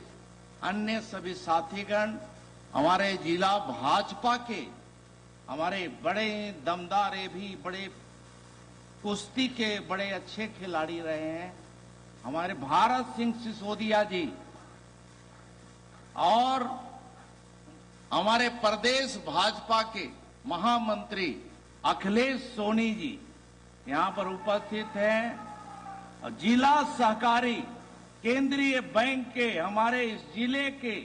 अन्य सभी साथीगण, हमारे जिला भाजपा के हमारे बड़े दमदार, भी बड़े कुश्ती के बड़े अच्छे खिलाड़ी रहे हैं, हमारे भारत सिंह सिसोदिया जी और हमारे प्रदेश भाजपा के महामंत्री अखिलेश सोनी जी यहाँ पर उपस्थित हैं। जिला सहकारी केंद्रीय बैंक के हमारे इस जिले के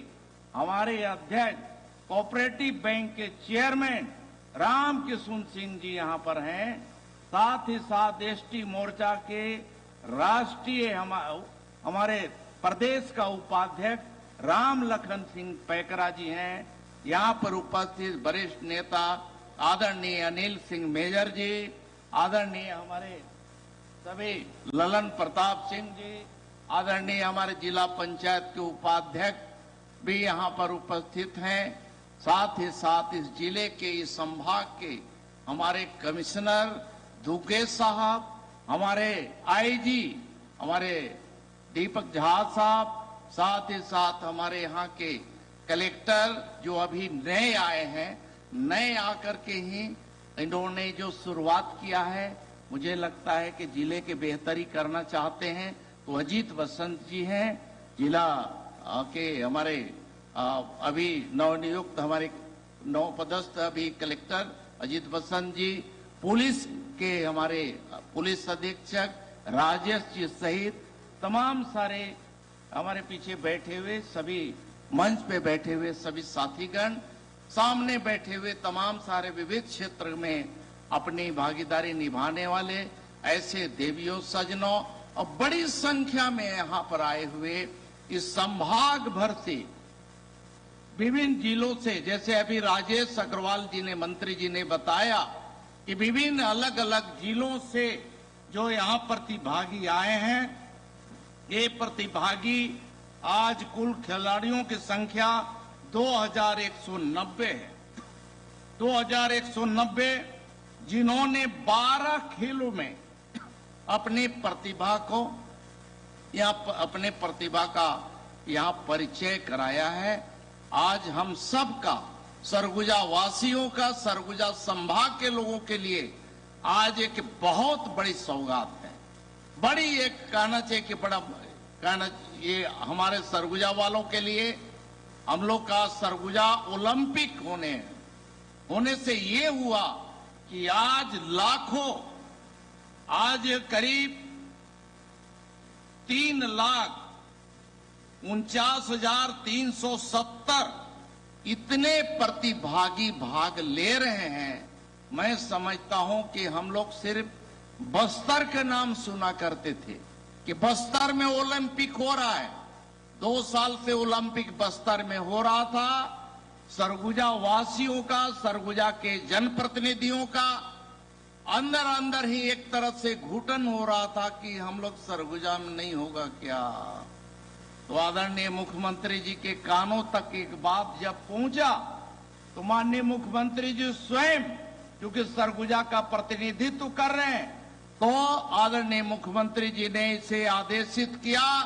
हमारे अध्यक्ष, कोऑपरेटिव बैंक के चेयरमैन राम किशुन सिंह जी यहाँ पर हैं। साथ ही साथ एसटी मोर्चा के राष्ट्रीय हमारे प्रदेश का उपाध्यक्ष राम लखन सिंह पैकरा जी हैं। यहाँ पर उपस्थित वरिष्ठ नेता आदरणीय अनिल सिंह मेजर जी, आदरणीय हमारे सभी ललन प्रताप सिंह जी, आदरणीय हमारे जिला पंचायत के उपाध्यक्ष भी यहाँ पर उपस्थित हैं। साथ ही साथ इस जिले के, इस संभाग के हमारे कमिश्नर दुकेश साहब, हमारे आईजी हमारे दीपक झा साहब, साथ ही साथ हमारे यहाँ के कलेक्टर जो अभी नए आए हैं, नए आकर के ही इन्होंने जो शुरुआत किया है, मुझे लगता है कि जिले के बेहतरी करना चाहते हैं, तो अजीत बसंत जी हैं, जिला के हमारे अभी नवनियुक्त हमारे नवपदस्थ अभी कलेक्टर अजीत बसंत जी, पुलिस के हमारे पुलिस अधीक्षक राजेश जी सहित तमाम सारे हमारे पीछे बैठे हुए सभी, मंच पे बैठे हुए सभी साथीगण, सामने बैठे हुए तमाम सारे विविध क्षेत्र में अपनी भागीदारी निभाने वाले ऐसे देवियों सजनों और बड़ी संख्या में यहाँ पर आए हुए इस संभाग भर से विभिन्न जिलों से, जैसे अभी राजेश अग्रवाल जी ने, मंत्री जी ने बताया कि विभिन्न अलग अलग जिलों से जो यहाँ प्रतिभागी आए हैं, ये प्रतिभागी आज कुल खिलाड़ियों की संख्या 2190 है। 2190 जिन्होंने 12 खेलों में अपनी प्रतिभा को या अपने प्रतिभा का यहाँ परिचय कराया है। आज हम सब का, सरगुजा वासियों का, सरगुजा संभाग के लोगों के लिए आज एक बहुत बड़ी सौगात है। बड़ी एक कहना चाहिए कि बड़ा कहना, ये हमारे सरगुजा वालों के लिए हम लोग का सरगुजा ओलंपिक होने से ये हुआ कि आज लाखों, आज करीब 3,49,370 इतने प्रतिभागी भाग ले रहे हैं। मैं समझता हूं कि हम लोग सिर्फ बस्तर का नाम सुना करते थे कि बस्तर में ओलंपिक हो रहा है। 2 साल से ओलंपिक बस्तर में हो रहा था। सरगुजा वासियों का, सरगुजा के जनप्रतिनिधियों का अंदर अंदर ही एक तरह से घुटन हो रहा था कि हम लोग सरगुजा में नहीं होगा क्या। तो आदरणीय मुख्यमंत्री जी के कानों तक एक बात जब पहुंचा तो माननीय मुख्यमंत्री जी स्वयं, क्योंकि सरगुजा का प्रतिनिधित्व कर रहे हैं, तो आदरणीय मुख्यमंत्री जी ने इसे आदेशित किया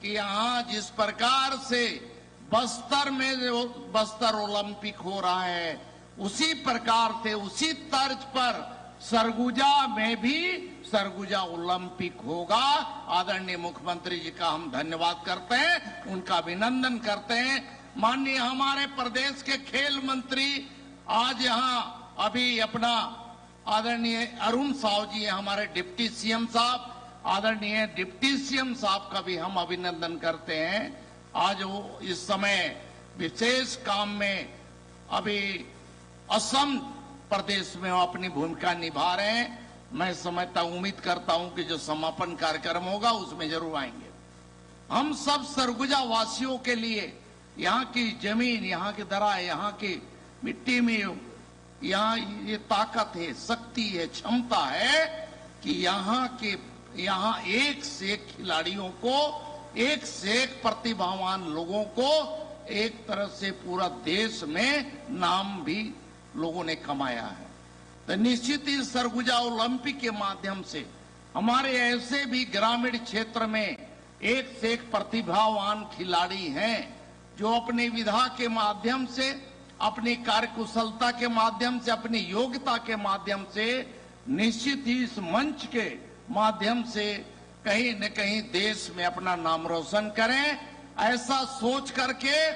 कि यहां जिस प्रकार से बस्तर में बस्तर ओलंपिक हो रहा है, उसी प्रकार से उसी तर्ज पर सरगुजा में भी सरगुजा ओलंपिक होगा। आदरणीय मुख्यमंत्री जी का हम धन्यवाद करते हैं, उनका अभिनंदन करते हैं। माननीय हमारे प्रदेश के खेल मंत्री आज यहाँ अभी अपना आदरणीय अरुण साव जी हमारे डिप्टी सीएम साहब, आदरणीय डिप्टी सीएम साहब का भी हम अभिनंदन करते हैं। आज वो इस समय विशेष काम में अभी असम प्रदेश में अपनी भूमिका निभा रहे हैं। मैं समझता उम्मीद करता हूं कि जो समापन कार्यक्रम होगा उसमें जरूर आएंगे। हम सब सरगुजा वासियों के लिए यहाँ की जमीन, यहाँ की दरा, यहाँ की मिट्टी में यहाँ ये ताकत है, शक्ति है, क्षमता है कि यहाँ एक से एक खिलाड़ियों को, एक से एक प्रतिभावान लोगों को एक तरह से पूरा देश में नाम भी लोगों ने कमाया है। तो निश्चित ही सरगुजा ओलंपिक के माध्यम से हमारे ऐसे भी ग्रामीण क्षेत्र में एक से एक प्रतिभावान खिलाड़ी हैं जो अपनी विधा के माध्यम से, अपनी कार्यकुशलता के माध्यम से, अपनी योग्यता के माध्यम से निश्चित ही इस मंच के माध्यम से कहीं न कहीं देश में अपना नाम रोशन करें। ऐसा सोच करके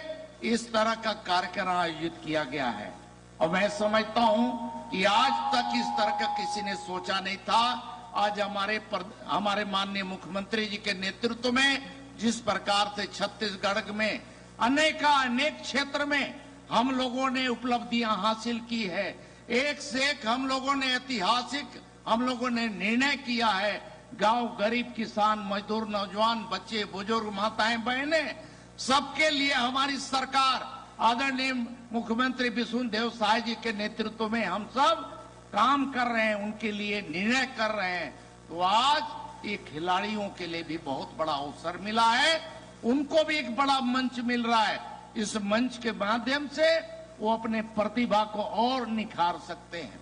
इस तरह का कार्यक्रम आयोजित किया गया है और मैं समझता हूं कि आज तक इस तरह का किसी ने सोचा नहीं था। आज हमारे माननीय मुख्यमंत्री जी के नेतृत्व में जिस प्रकार से छत्तीसगढ़ में अनेक क्षेत्र में हम लोगों ने उपलब्धियां हासिल की है, एक से एक हम लोगों ने ऐतिहासिक हम लोगों ने निर्णय किया है। गांव, गरीब, किसान, मजदूर, नौजवान, बच्चे, बुजुर्ग, माताएं, बहनें, सबके लिए हमारी सरकार आदरणीय मुख्यमंत्री विष्णुदेव साय जी के नेतृत्व में हम सब काम कर रहे हैं, उनके लिए निर्णय कर रहे हैं। तो आज ये खिलाड़ियों के लिए भी बहुत बड़ा अवसर मिला है, उनको भी एक बड़ा मंच मिल रहा है। इस मंच के माध्यम से वो अपने प्रतिभा को और निखार सकते हैं।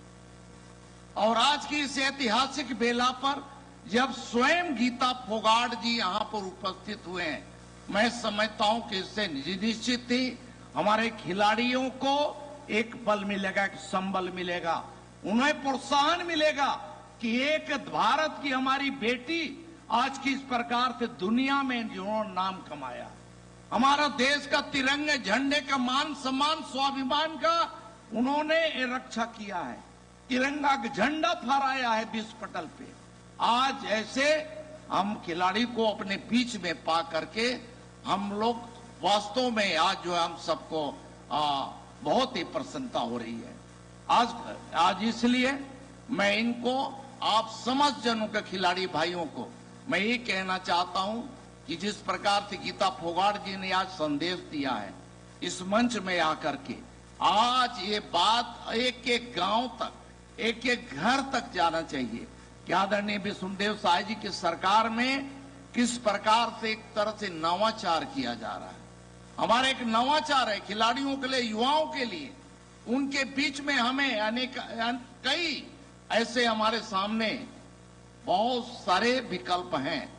और आज की इस ऐतिहासिक बेला पर जब स्वयं गीता फोगाट जी यहाँ पर उपस्थित हुए हैं, मैं समझता हूं कि इससे निश्चित ही हमारे खिलाड़ियों को एक बल मिलेगा, एक संबल मिलेगा, उन्हें प्रोत्साहन मिलेगा कि एक भारत की हमारी बेटी आज की इस प्रकार से दुनिया में जिन्होंने नाम कमाया, हमारा देश का तिरंगे झंडे का मान सम्मान स्वाभिमान का उन्होंने रक्षा किया है, तिरंगा का झंडा फहराया है विश्व पटल पे। आज ऐसे हम खिलाड़ी को अपने बीच में पा करके हम लोग वास्तव में आज जो हम सबको बहुत ही प्रसन्नता हो रही है। आज इसलिए मैं इनको, आप समस्त जनों के खिलाड़ी भाइयों को मैं ये कहना चाहता हूं कि जिस प्रकार से गीता फोगाट जी ने आज संदेश दिया है इस मंच में आकर के, आज ये बात एक एक गांव तक, एक एक घर तक जाना चाहिए कि आदरणीय विष्णुदेव साय जी की सरकार में किस प्रकार से एक तरह से नवाचार किया जा रहा है। हमारा एक नवाचार है खिलाड़ियों के लिए, युवाओं के लिए, उनके बीच में हमें कई ऐसे हमारे सामने बहुत सारे विकल्प हैं।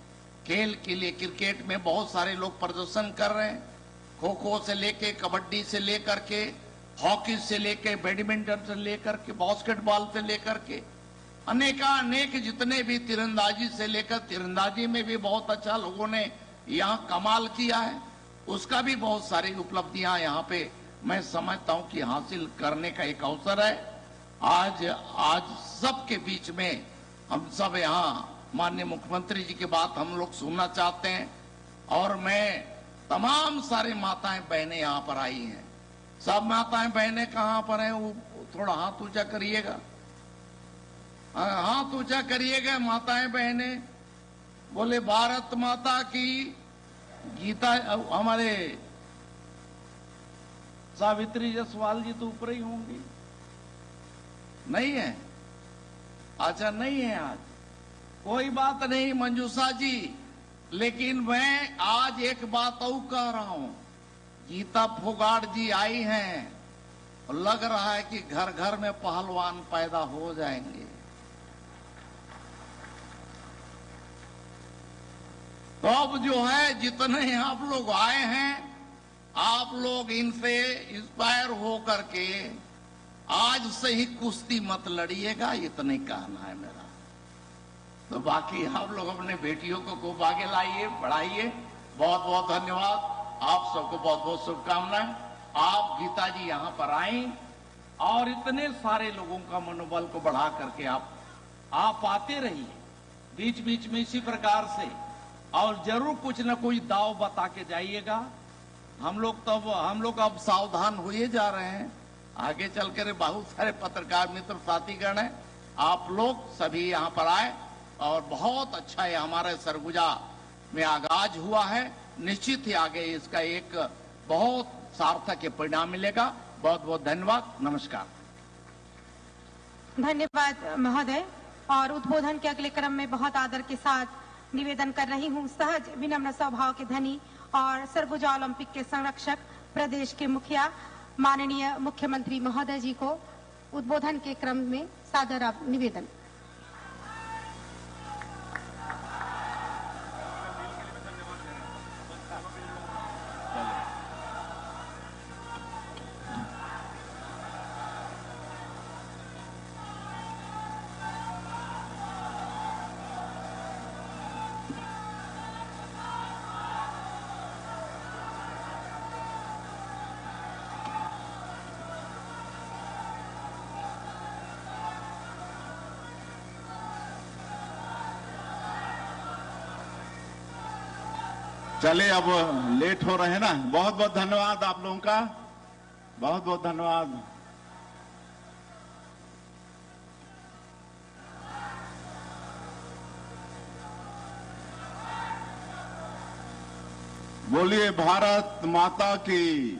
खेल के लिए क्रिकेट में बहुत सारे लोग प्रदर्शन कर रहे हैं, खो खो से लेके, कबड्डी से लेकर के, हॉकी से लेके, बैडमिंटन से लेकर के, बास्केटबॉल से लेकर के, अनेक जितने भी, तीरंदाजी से लेकर, तीरंदाजी में भी बहुत अच्छा लोगों ने यहाँ कमाल किया है। उसका भी बहुत सारी उपलब्धियां यहाँ पे मैं समझता हूं कि हासिल करने का एक अवसर है। आज सबके बीच में हम सब यहाँ माननीय मुख्यमंत्री जी की बात हम लोग सुनना चाहते हैं और मैं तमाम सारे माताएं बहनें यहाँ पर आई हैं। सब माताएं बहनें कहाँ पर हैं, वो थोड़ा हाथ ऊंचा करिएगा, हाथ ऊंचा करिएगा माताएं बहनें। बोले भारत माता की। गीता हमारे सावित्री जायसवाल जी तो ऊपर ही होंगी, नहीं है? अच्छा नहीं है आज, कोई बात नहीं मंजूषा जी, लेकिन मैं आज एक बात और कह रहा हूं। गीता फोगाट जी आई हैं और लग रहा है कि घर घर में पहलवान पैदा हो जाएंगे। तो अब जो है जितने आप लोग आए हैं, आप लोग इनसे इंस्पायर हो करके आज से ही कुश्ती मत लड़िएगा, इतने कहना है मेरा। तो बाकी आप लोग अपने बेटियों को खूब आगे लाइए, बढ़ाइए। बहुत बहुत धन्यवाद, आप सबको बहुत बहुत शुभकामनाएं। आप गीता जी यहाँ पर आई और इतने सारे लोगों का मनोबल को बढ़ा करके आप आते रहिए बीच बीच में इसी प्रकार से, और जरूर कुछ न कुछ दाव बता के जाइएगा। हम लोग अब सावधान हुए जा रहे हैं, आगे चल कर बहुत सारे पत्रकार मित्र साथीगण हैं, आप लोग सभी यहाँ पर आए और बहुत अच्छा है हमारे सरगुजा में आगाज हुआ है। निश्चित ही आगे इसका एक बहुत सार्थक परिणाम मिलेगा। बहुत बहुत धन्यवाद, नमस्कार। धन्यवाद महोदय। और उद्बोधन के अगले क्रम में बहुत आदर के साथ निवेदन कर रही हूं सहज विनम्र स्वभाव के धनी और सरगुजा ओलंपिक के संरक्षक प्रदेश के मुखिया माननीय मुख्यमंत्री महोदय जी को उद्बोधन के क्रम में सादर निवेदन। चलिए अब लेट हो रहे हैं ना। बहुत बहुत धन्यवाद आप लोगों का, बहुत बहुत धन्यवाद। बोलिए भारत माता की,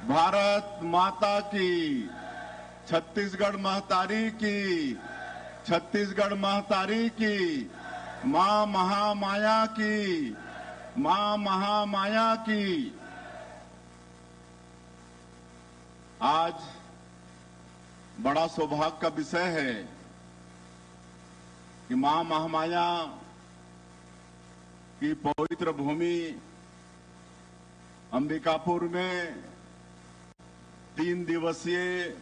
भारत माता की। छत्तीसगढ़ महतारी की, छत्तीसगढ़ महतारी की। मां महामाया की, मां महामाया की। आज बड़ा सौभाग्य का विषय है कि मां महामाया की पवित्र भूमि अंबिकापुर में 3 दिवसीय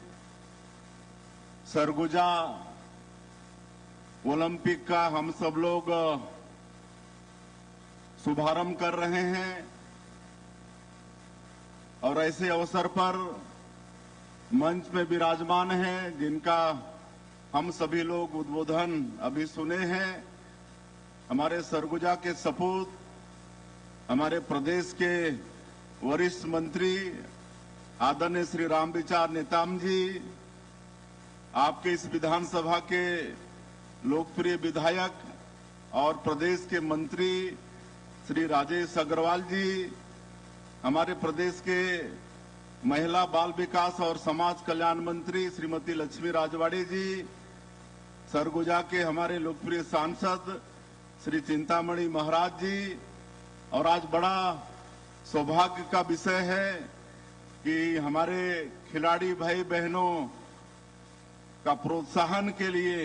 सरगुजा ओलंपिक का हम सब लोग शुभारंभ कर रहे हैं। और ऐसे अवसर पर मंच में विराजमान हैं जिनका हम सभी लोग उद्बोधन अभी सुने हैं। हमारे सरगुजा के सपूत, हमारे प्रदेश के वरिष्ठ मंत्री आदरणीय श्री रामविचार नेताम जी, आपके इस विधानसभा के लोकप्रिय विधायक और प्रदेश के मंत्री श्री राजेश अग्रवाल जी, हमारे प्रदेश के महिला बाल विकास और समाज कल्याण मंत्री श्रीमती लक्ष्मी राजवाड़ी जी, सरगुजा के हमारे लोकप्रिय सांसद श्री चिंतामणि महाराज जी। और आज बड़ा सौभाग्य का विषय है कि हमारे खिलाड़ी भाई बहनों का प्रोत्साहन के लिए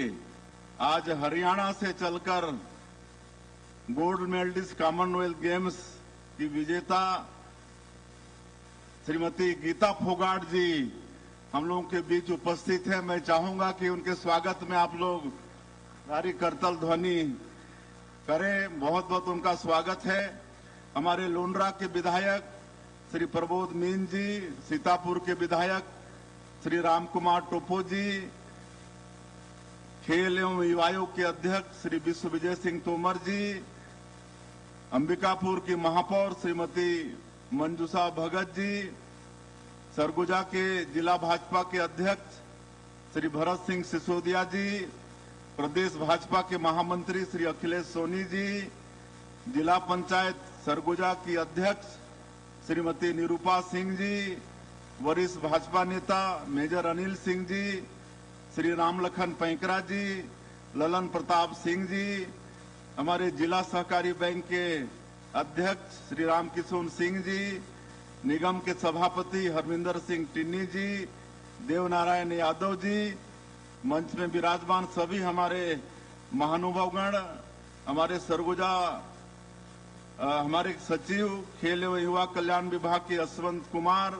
आज हरियाणा से चलकर गोल्ड मेडलिस्ट कॉमनवेल्थ गेम्स की विजेता श्रीमती गीता फोगाट जी हम लोगों के बीच उपस्थित है। मैं चाहूंगा कि उनके स्वागत में आप लोग भारी करतल ध्वनि करें। बहुत बहुत उनका स्वागत है। हमारे लोनरा के विधायक श्री प्रबोध मीन जी, सीतापुर के विधायक श्री राम कुमार टोपो जी, खेल एवं युवा आयोग के अध्यक्ष श्री विश्व विजय सिंह तोमर जी, अंबिकापुर की महापौर श्रीमती मंजूषा भगत जी, सरगुजा के जिला भाजपा के अध्यक्ष श्री भरत सिंह सिसोदिया जी, प्रदेश भाजपा के महामंत्री श्री अखिलेश सोनी जी, जिला पंचायत सरगुजा की अध्यक्ष श्रीमती निरूपा सिंह जी, वरिष्ठ भाजपा नेता मेजर अनिल सिंह जी, श्री रामलखन पैंकरा जी, ललन प्रताप सिंह जी, हमारे जिला सहकारी बैंक के अध्यक्ष श्री रामकिशोर सिंह जी, निगम के सभापति हरविंदर सिंह टिन्नी जी, देवनारायण यादव जी, मंच में विराजमान सभी हमारे महानुभावगण, हमारे सरगुजा हमारे सचिव खेल एवं युवा कल्याण विभाग के यशवंत कुमार,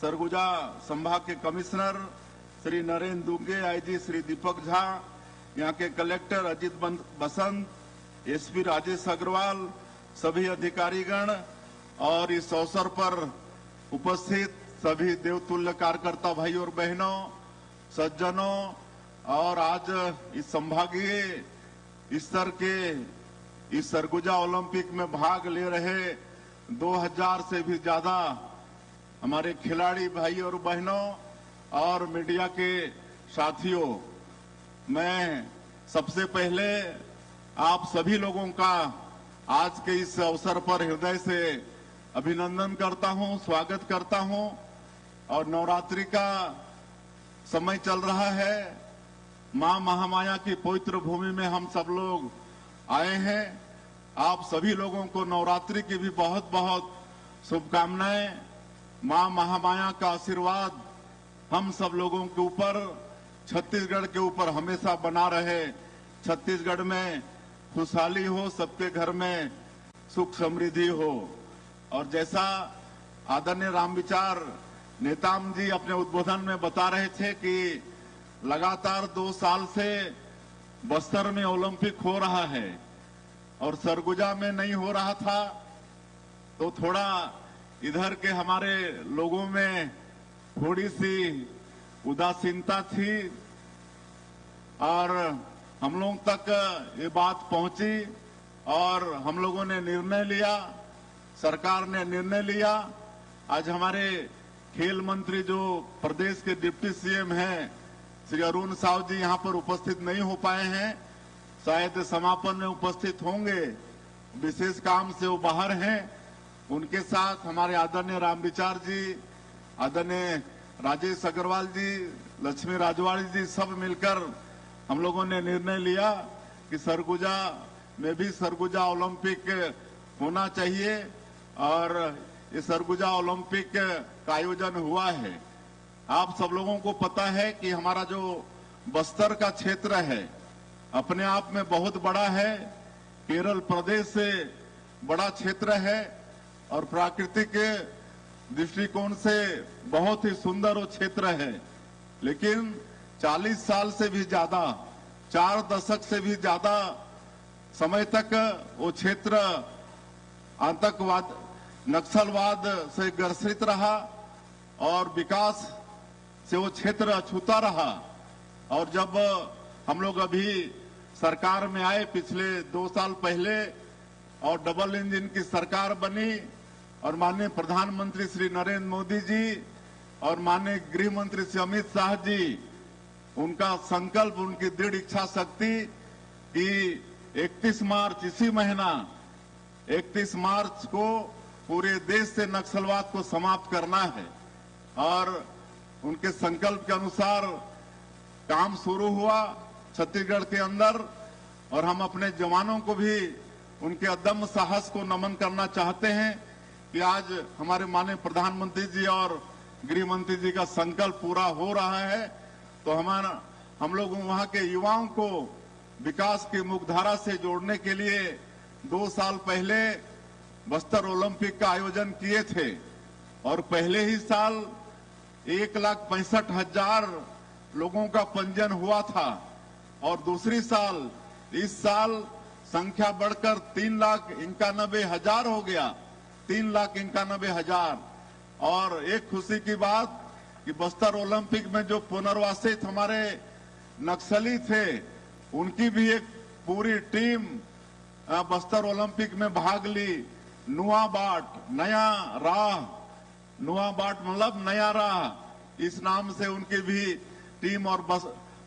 सरगुजा संभाग के कमिश्नर श्री नरेंद्र दुगे, आईजी श्री दीपक झा, यहाँ के कलेक्टर अजित बसंत, एसपी राजेश अग्रवाल, सभी अधिकारीगण और इस अवसर पर उपस्थित सभी देवतुल्य कार्यकर्ता भाई और बहनों, सज्जनों और आज इस संभागीय स्तर के इस सरगुजा ओलंपिक में भाग ले रहे 2000 से भी ज्यादा हमारे खिलाड़ी भाई और बहनों और मीडिया के साथियों, मैं सबसे पहले आप सभी लोगों का आज के इस अवसर पर हृदय से अभिनंदन करता हूं, स्वागत करता हूं। और नवरात्रि का समय चल रहा है, मां महामाया की पवित्र भूमि में हम सब लोग आए हैं। आप सभी लोगों को नवरात्रि की भी बहुत बहुत शुभकामनाएं। मां महामाया का आशीर्वाद हम सब लोगों के ऊपर, छत्तीसगढ़ के ऊपर हमेशा बना रहे। छत्तीसगढ़ में खुशहाली हो, सबके घर में सुख समृद्धि हो। और जैसा आदरणीय रामविचार नेताम जी अपने उद्बोधन में बता रहे थे कि लगातार 2 साल से बस्तर में ओलंपिक हो रहा है और सरगुजा में नहीं हो रहा था, तो थोड़ा इधर के हमारे लोगों में थोड़ी सी उदासीनता थी और हम लोग तक ये बात पहुंची और हम लोगों ने निर्णय लिया, सरकार ने निर्णय लिया। आज हमारे खेल मंत्री जो प्रदेश के डिप्टी सीएम हैं श्री अरुण साव जी यहाँ पर उपस्थित नहीं हो पाए हैं, शायद समापन में उपस्थित होंगे, विशेष काम से वो बाहर हैं। उनके साथ हमारे आदरणीय रामविचार जी, आदरणीय राजेश अग्रवाल जी, लक्ष्मी राजवाड़ी जी सब मिलकर हम लोगों ने निर्णय लिया कि सरगुजा में भी सरगुजा ओलंपिक होना चाहिए और ये सरगुजा ओलंपिक का आयोजन हुआ है। आप सब लोगों को पता है कि हमारा जो बस्तर का क्षेत्र है अपने आप में बहुत बड़ा है, केरल प्रदेश से बड़ा क्षेत्र है और प्राकृतिक दृष्टिकोण से बहुत ही सुंदर वो क्षेत्र है। लेकिन 40 साल से भी ज्यादा, 4 दशक से भी ज्यादा समय तक वो क्षेत्र आतंकवाद, नक्सलवाद से ग्रसित रहा और विकास से वो क्षेत्र अछूता रहा। और जब हम लोग अभी सरकार में आए पिछले 2 साल पहले और डबल इंजन की सरकार बनी और माननीय प्रधानमंत्री श्री नरेंद्र मोदी जी और माननीय गृह मंत्री श्री अमित शाह जी, उनका संकल्प, उनकी दृढ़ इच्छा शक्ति कि 31 मार्च इसी महीना 31 मार्च को पूरे देश से नक्सलवाद को समाप्त करना है। और उनके संकल्प के अनुसार काम शुरू हुआ छत्तीसगढ़ के अंदर और हम अपने जवानों को भी उनके अदम्य साहस को नमन करना चाहते हैं कि आज हमारे माननीय प्रधानमंत्री जी और गृह मंत्री जी का संकल्प पूरा हो रहा है। तो हम लोग वहां के युवाओं को विकास की मुख्यधारा से जोड़ने के लिए 2 साल पहले बस्तर ओलंपिक का आयोजन किए थे और पहले ही साल 1,65,000 लोगों का पंजीयन हुआ था और दूसरी साल इस साल संख्या बढ़कर 3,91,000 हो गया, 3,91,000। और एक खुशी की बात कि बस्तर ओलंपिक में जो पुनर्वासित हमारे नक्सली थे, उनकी भी एक पूरी टीम बस्तर ओलंपिक में भाग ली। नुआबाट नया राह, नुआबाट मतलब नया राह, इस नाम से उनकी भी टीम और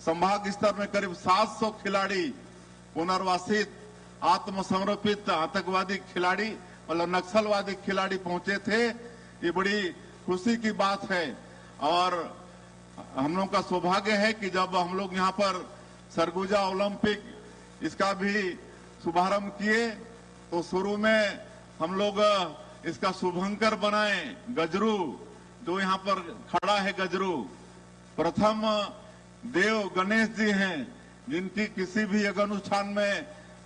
संभाग स्तर में करीब 700 खिलाड़ी पुनर्वासित आत्मसमर्पित आतंकवादी खिलाड़ी मतलब नक्सलवादी खिलाड़ी पहुंचे थे। ये बड़ी खुशी की बात है और हम लोग का सौभाग्य है कि जब हम लोग यहाँ पर सरगुजा ओलंपिक इसका भी शुभारंभ किए तो शुरू में हम लोग इसका शुभंकर बनाए गजरू, जो यहाँ पर खड़ा है गजरू, प्रथम देव गणेश जी हैं, जिनकी किसी भी यज्ञ अनुष्ठान में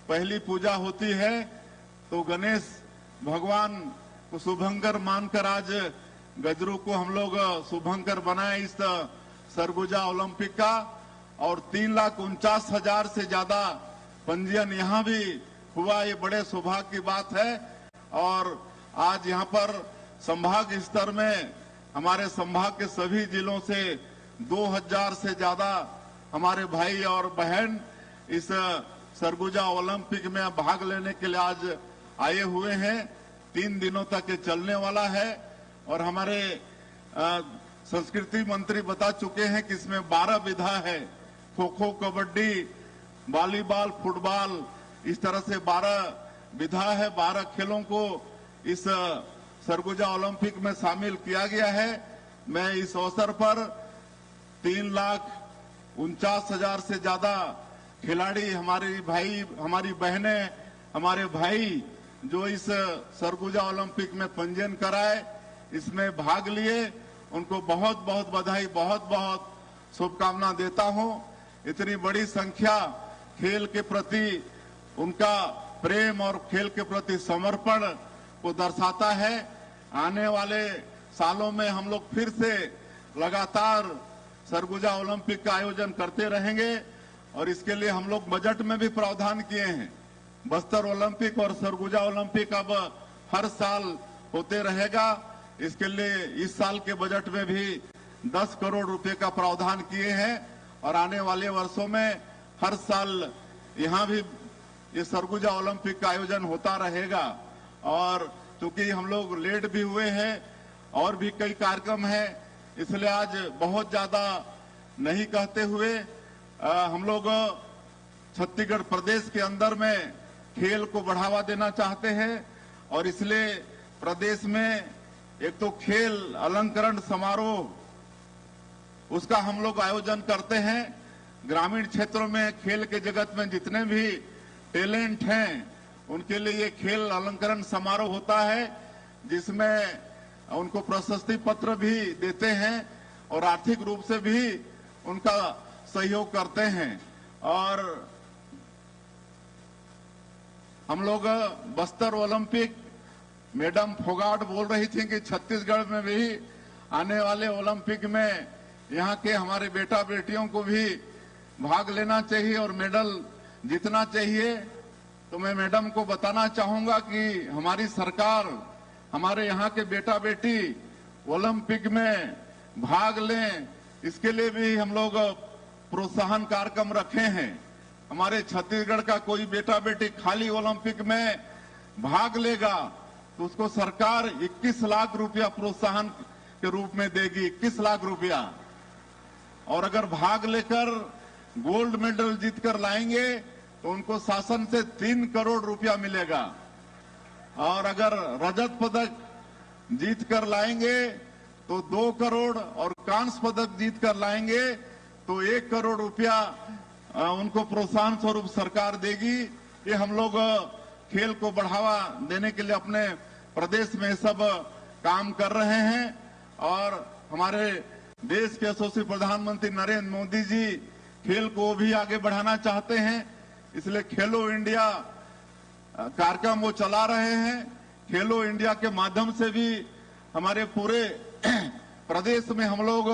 पहली पूजा होती है तो गणेश भगवान को शुभंकर मानकर आज गजरू को हम लोग शुभंकर बनाए इस सरगुजा ओलंपिक का। और 3,49,000 से ज्यादा पंजीयन यहाँ भी हुआ, ये बड़े सौभाग्य की बात है। और आज यहाँ पर संभाग स्तर में हमारे संभाग के सभी जिलों से 2,000 से ज्यादा हमारे भाई और बहन इस सरगुजा ओलंपिक में भाग लेने के लिए आज आए हुए हैं। 3 दिनों तक ये चलने वाला है और हमारे संस्कृति मंत्री बता चुके हैं कि इसमें 12 विधा है, खो खो, कबड्डी, वॉलीबॉल, फुटबॉल, इस तरह से 12 विधा है। 12 खेलों को इस सरगुजा ओलंपिक में शामिल किया गया है। मैं इस अवसर पर 3,49,000 से ज्यादा खिलाड़ी, हमारे भाई, हमारी बहनें, हमारे भाई जो इस सरगुजा ओलंपिक में पंजीयन कराए, इसमें भाग लिए, उनको बहुत बहुत बधाई, बहुत बहुत शुभकामना देता हूं। इतनी बड़ी संख्या खेल के प्रति उनका प्रेम और खेल के प्रति समर्पण को दर्शाता है। आने वाले सालों में हम लोग फिर से लगातार सरगुजा ओलंपिक का आयोजन करते रहेंगे और इसके लिए हम लोग बजट में भी प्रावधान किए हैं। बस्तर ओलंपिक और सरगुजा ओलंपिक अब हर साल होते रहेगा। इसके लिए इस साल के बजट में भी 10 करोड़ रुपए का प्रावधान किए हैं और आने वाले वर्षों में हर साल यहाँ भी ये सरगुजा ओलंपिक का आयोजन होता रहेगा। और चूंकि हम लोग लेट भी हुए हैं और भी कई कार्यक्रम हैं, इसलिए आज बहुत ज्यादा नहीं कहते हुए हम लोग छत्तीसगढ़ प्रदेश के अंदर में खेल को बढ़ावा देना चाहते हैं और इसलिए प्रदेश में एक तो खेल अलंकरण समारोह उसका हम लोग आयोजन करते हैं। ग्रामीण क्षेत्रों में खेल के जगत में जितने भी टैलेंट हैं उनके लिए ये खेल अलंकरण समारोह होता है, जिसमें उनको प्रशस्ति पत्र भी देते हैं और आर्थिक रूप से भी उनका सहयोग करते हैं। और हम लोग बस्तर ओलंपिक, मैडम फोगाट बोल रही थी कि छत्तीसगढ़ में भी आने वाले ओलंपिक में यहाँ के हमारे बेटा बेटियों को भी भाग लेना चाहिए और मेडल जीतना चाहिए। तो मैं मैडम को बताना चाहूंगा कि हमारी सरकार हमारे यहाँ के बेटा बेटी ओलंपिक में भाग लें, इसके लिए भी हम लोग प्रोत्साहन कार्यक्रम रखे हैं। हमारे छत्तीसगढ़ का कोई बेटा बेटी खाली ओलंपिक में भाग लेगा तो उसको सरकार 21 लाख रुपया प्रोत्साहन के रूप में देगी, 21 लाख रुपया। और अगर भाग लेकर गोल्ड मेडल जीतकर लाएंगे तो उनको शासन से 3 करोड़ रुपया मिलेगा। और अगर रजत पदक जीत कर लाएंगे तो 2 करोड़ और कांस्य पदक जीत कर लाएंगे तो 1 करोड़ रुपया उनको प्रोत्साहन स्वरूप सरकार देगी। ये हम लोग खेल को बढ़ावा देने के लिए अपने प्रदेश में सब काम कर रहे हैं और हमारे देश के यशस्वी प्रधानमंत्री नरेंद्र मोदी जी खेल को भी आगे बढ़ाना चाहते हैं, इसलिए खेलो इंडिया कार्यक्रम वो चला रहे हैं। खेलो इंडिया के माध्यम से भी हमारे पूरे प्रदेश में हम लोग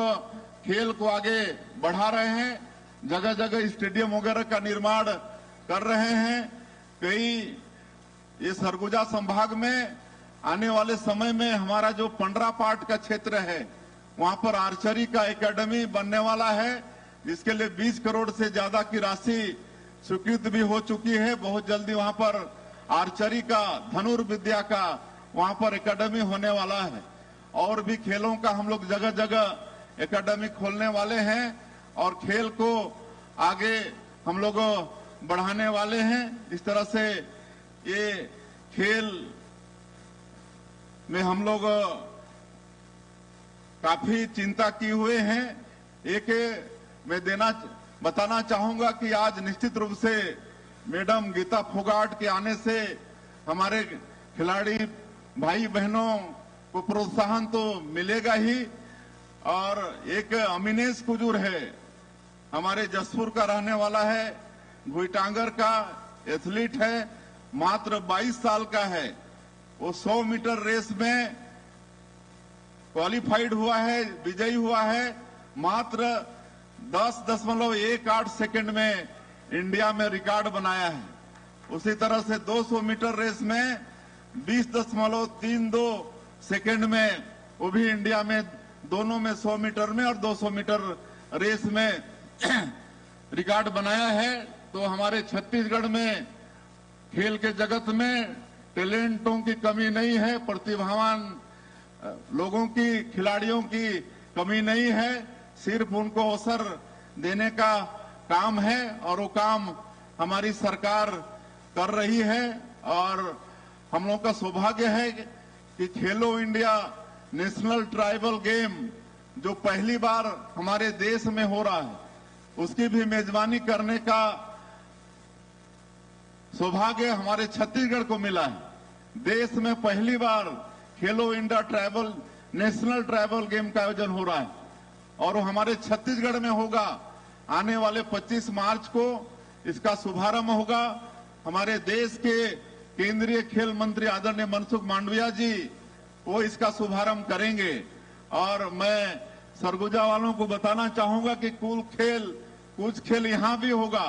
खेल को आगे बढ़ा रहे हैं, जगह जगह स्टेडियम वगैरह का निर्माण कर रहे हैं। कई ये सरगुजा संभाग में आने वाले समय में हमारा जो पंडरापाट का क्षेत्र है वहां पर आर्चरी का एकेडमी बनने वाला है, जिसके लिए 20 करोड़ से ज्यादा की राशि स्वीकृत भी हो चुकी है। बहुत जल्दी वहां पर आर्चरी का, धनुर्विद्या का वहां पर एकेडमी होने वाला है। और भी खेलों का हम लोग जगह जगह एकेडमी खोलने वाले हैं और खेल को आगे हम लोग बढ़ाने वाले हैं। इस तरह से ये खेल में हम लोग काफी चिंता किए हुए हैं। एक मैं बताना चाहूंगा कि आज निश्चित रूप से मैडम गीता फोगाट के आने से हमारे खिलाड़ी भाई बहनों को प्रोत्साहन तो मिलेगा ही। और एक अमीनेश कुजूर है, हमारे जसपुर का रहने वाला है, भुईटांगर का एथलीट है, मात्र 22 साल का है। वो 100 मीटर रेस में क्वालिफाइड हुआ है, विजयी हुआ है। मात्र 10.18 सेकंड में इंडिया में रिकॉर्ड बनाया है। उसी तरह से 200 मीटर रेस में 20.32 सेकंड में वो भी इंडिया में दोनों में 100 मीटर में और 200 मीटर रेस में रिकॉर्ड बनाया है। तो हमारे छत्तीसगढ़ में खेल के जगत में टैलेंटों की कमी नहीं है, प्रतिभावान लोगों की, खिलाड़ियों की कमी नहीं है। सिर्फ उनको अवसर देने का काम है और वो काम हमारी सरकार कर रही है। और हम लोग का सौभाग्य है कि खेलो इंडिया नेशनल ट्राइबल गेम जो पहली बार हमारे देश में हो रहा है, उसकी भी मेजबानी करने का सौभाग्य हमारे छत्तीसगढ़ को मिला है। देश में पहली बार खेलो इंडिया नेशनल ट्राइबल गेम का आयोजन हो रहा है और वो हमारे छत्तीसगढ़ में होगा। आने वाले 25 मार्च को इसका शुभारंभ होगा। हमारे देश के केंद्रीय खेल मंत्री आदरणीय मनसुख मांडविया जी वो इसका शुभारंभ करेंगे। और मैं सरगुजा वालों को बताना चाहूंगा कि कुछ खेल यहाँ भी होगा।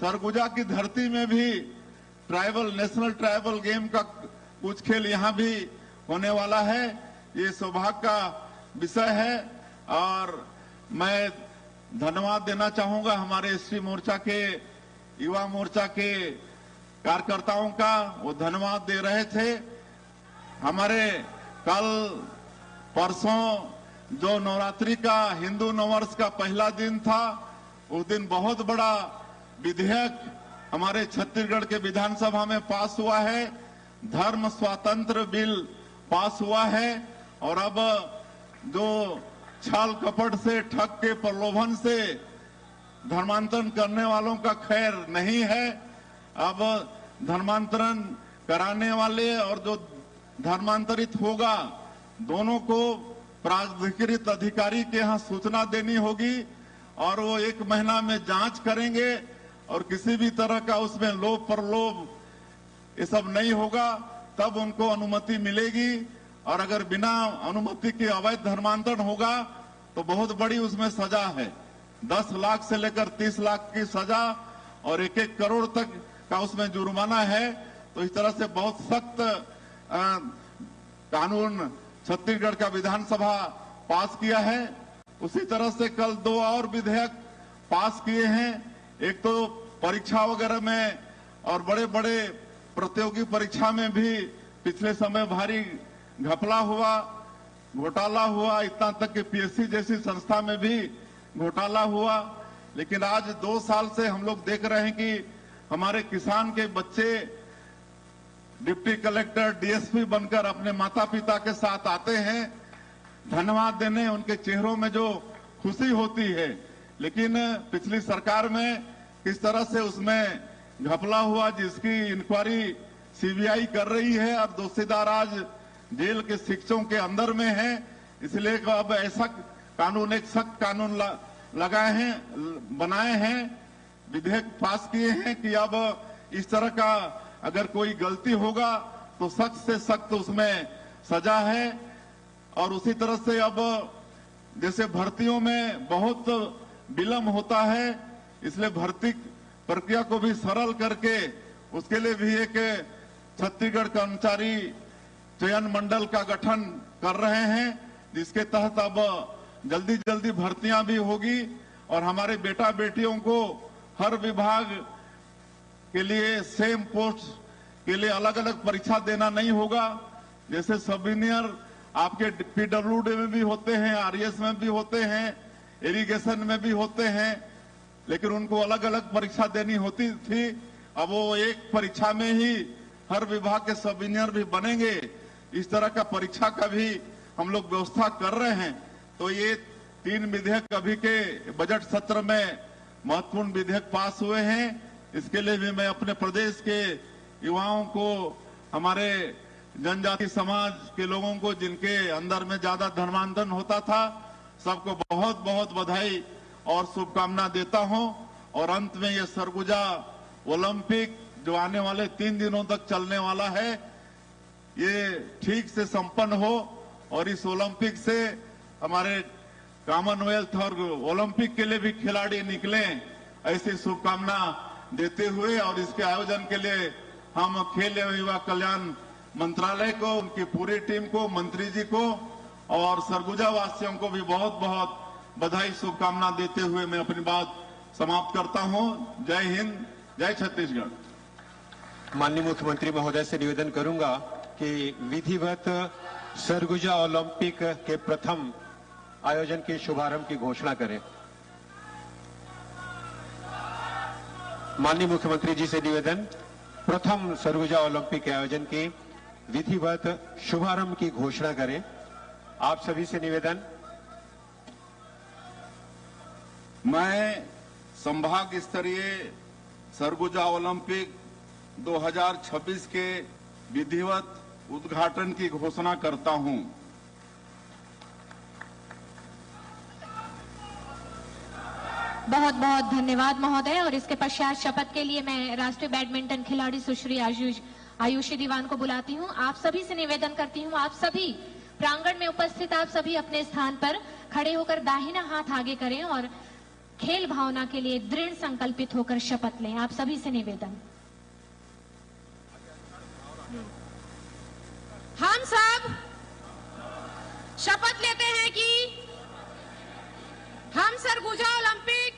सरगुजा की धरती में भी नेशनल ट्राइबल गेम का कुछ खेल यहाँ भी होने वाला है। ये सौभाग्य का विषय है और मैं धन्यवाद देना चाहूंगा हमारे एसटी मोर्चा के, युवा मोर्चा के कार्यकर्ताओं का। वो धन्यवाद दे रहे थे। हमारे कल परसों जो नवरात्रि का, हिंदू नववर्ष का पहला दिन था, उस दिन बहुत बड़ा विधेयक हमारे छत्तीसगढ़ के विधानसभा में पास हुआ है। धर्म स्वातंत्र बिल पास हुआ है और अब जो छल कपट से, ठग के प्रलोभन से धर्मांतरण करने वालों का खैर नहीं है। अब धर्मांतरण कराने वाले और जो धर्मांतरित होगा, दोनों को प्राधिकृत अधिकारी के यहाँ सूचना देनी होगी और वो 1 महीना में जांच करेंगे और किसी भी तरह का उसमें लोभ प्रलोभ ये सब नहीं होगा, तब उनको अनुमति मिलेगी। और अगर बिना अनुमति के अवैध धर्मांतरण होगा तो बहुत बड़ी उसमें सजा है। 10 लाख से लेकर 30 लाख की सजा और 1-1 करोड़ तक का उसमें जुर्माना है। तो इस तरह से बहुत सख्त कानून छत्तीसगढ़ का विधानसभा पास किया है। उसी तरह से कल 2 और विधेयक पास किए हैं। एक तो परीक्षा वगैरह में और बड़े बड़े प्रतियोगी परीक्षा में भी पिछले समय भारी घपला हुआ, घोटाला हुआ, इतना तक कि पीएससी जैसी संस्था में भी घोटाला हुआ। लेकिन आज 2 साल से हम लोग देख रहे हैं कि हमारे किसान के बच्चे डिप्टी कलेक्टर, डीएसपी बनकर अपने माता पिता के साथ आते हैं धन्यवाद देने। उनके चेहरों में जो खुशी होती है। लेकिन पिछली सरकार में किस तरह से उसमें घपला हुआ, जिसकी इंक्वायरी सीबीआई कर रही है। अब दोषीदार आज जेल के शिक्षकों के अंदर में है। इसलिए अब ऐसा कानून, एक सख्त कानून लगाए हैं, बनाए हैं, विधेयक पास किए हैं कि अब इस तरह का अगर कोई गलती होगा तो सख्त से सख्त उसमें सजा है। और उसी तरह से अब जैसे भर्तियों में बहुत विलंब होता है, इसलिए भर्ती प्रक्रिया को भी सरल करके उसके लिए भी एक छत्तीसगढ़ कर्मचारी चयन मंडल का गठन कर रहे हैं, जिसके तहत अब जल्दी जल्दी भर्तियां भी होगी और हमारे बेटा बेटियों को हर विभाग के लिए सेम पोस्ट के लिए अलग अलग परीक्षा देना नहीं होगा। जैसे सब इंजीनियर आपके पीडब्ल्यूडी में भी होते हैं, आरएस में भी होते हैं, इरिगेशन में भी होते हैं, लेकिन उनको अलग अलग परीक्षा देनी होती थी। अब वो एक परीक्षा में ही हर विभाग के सब इंजीनियर भी बनेंगे। इस तरह का परीक्षा का भी हम लोग व्यवस्था कर रहे हैं। तो ये 3 विधेयक अभी के बजट सत्र में महत्वपूर्ण विधेयक पास हुए हैं। इसके लिए भी मैं अपने प्रदेश के युवाओं को, हमारे जनजाति समाज के लोगों को, जिनके अंदर में ज्यादा धर्मांतरण होता था, सबको बहुत बहुत बधाई और शुभकामना देता हूं। और अंत में ये सरगुजा ओलंपिक जो आने वाले 3 दिनों तक चलने वाला है, ये ठीक से संपन्न हो और इस ओलंपिक से हमारे कॉमनवेल्थ और ओलंपिक के लिए भी खिलाड़ी निकले, ऐसी शुभकामना देते हुए और इसके आयोजन के लिए हम खेल एवं युवा कल्याण मंत्रालय को, उनकी पूरी टीम को, मंत्री जी को और सरगुजा वासियों को भी बहुत बहुत बधाई शुभकामना देते हुए मैं अपनी बात समाप्त करता हूं। जय हिंद, जय छत्तीसगढ़। माननीय मुख्यमंत्री महोदय से निवेदन करूंगा कि विधिवत सरगुजा ओलंपिक के प्रथम आयोजन के शुभारंभ की घोषणा करें। माननीय मुख्यमंत्री जी से निवेदन, प्रथम सरगुजा ओलंपिक के आयोजन के विधिवत शुभारंभ की घोषणा करें। आप सभी से निवेदन। मैं संभाग स्तरीय सरगुजा ओलंपिक 2026 के विधिवत उद्घाटन की घोषणा करता हूं। बहुत बहुत धन्यवाद महोदय। और इसके पश्चात शपथ के लिए मैं राष्ट्रीय बैडमिंटन खिलाड़ी सुश्री आयुषी दीवान को बुलाती हूं। आप सभी से निवेदन करती हूं, आप सभी प्रांगण में उपस्थित आप सभी अपने स्थान पर खड़े होकर दाहिना हाथ आगे करें और खेल भावना के लिए दृढ़ संकल्पित होकर शपथ लें। आप सभी से निवेदन। हम सब शपथ लेते हैं कि हम सरगुजा ओलंपिक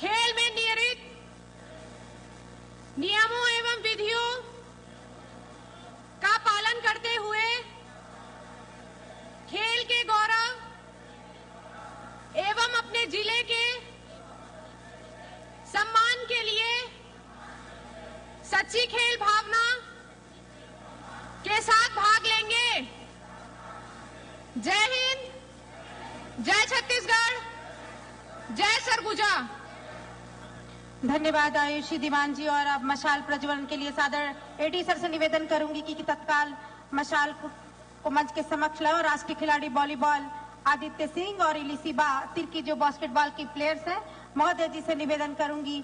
खेल में नियमित नियमों एवं विधियों का पालन करते हुए खेल के गौरव एवं अपने जिले के सम्मान के लिए सच्ची खेल भावना के साथ भाग लेंगे। जय हिंद, जय छत्तीसगढ़, जय सरगुजा। धन्यवाद आयुषी दीवान जी। और अब मशाल प्रज्वलन के लिए सादर एडी सर से निवेदन करूंगी कि तत्काल मशाल को मंच के समक्ष लाओ। राष्ट्रीय खिलाड़ी वॉलीबॉल आदित्य सिंह और इलिसिबा तिर्की जो बास्केटबॉल की प्लेयर्स हैं, महोदय जी से निवेदन करूंगी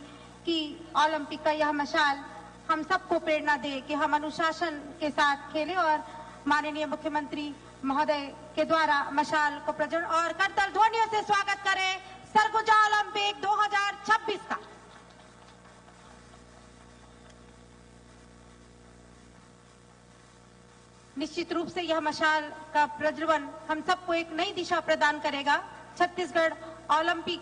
कि ओलंपिक का यह मशाल हम सबको प्रेरणा दे कि हम अनुशासन के साथ खेलें और माननीय मुख्यमंत्री महोदय के द्वारा मशाल को प्रज्वलन और करताल ध्वनियों से स्वागत करें सरगुजा ओलंपिक 2026 का। निश्चित रूप से यह मशाल का प्रज्वलन हम सबको एक नई दिशा प्रदान करेगा। छत्तीसगढ़ ओलंपिक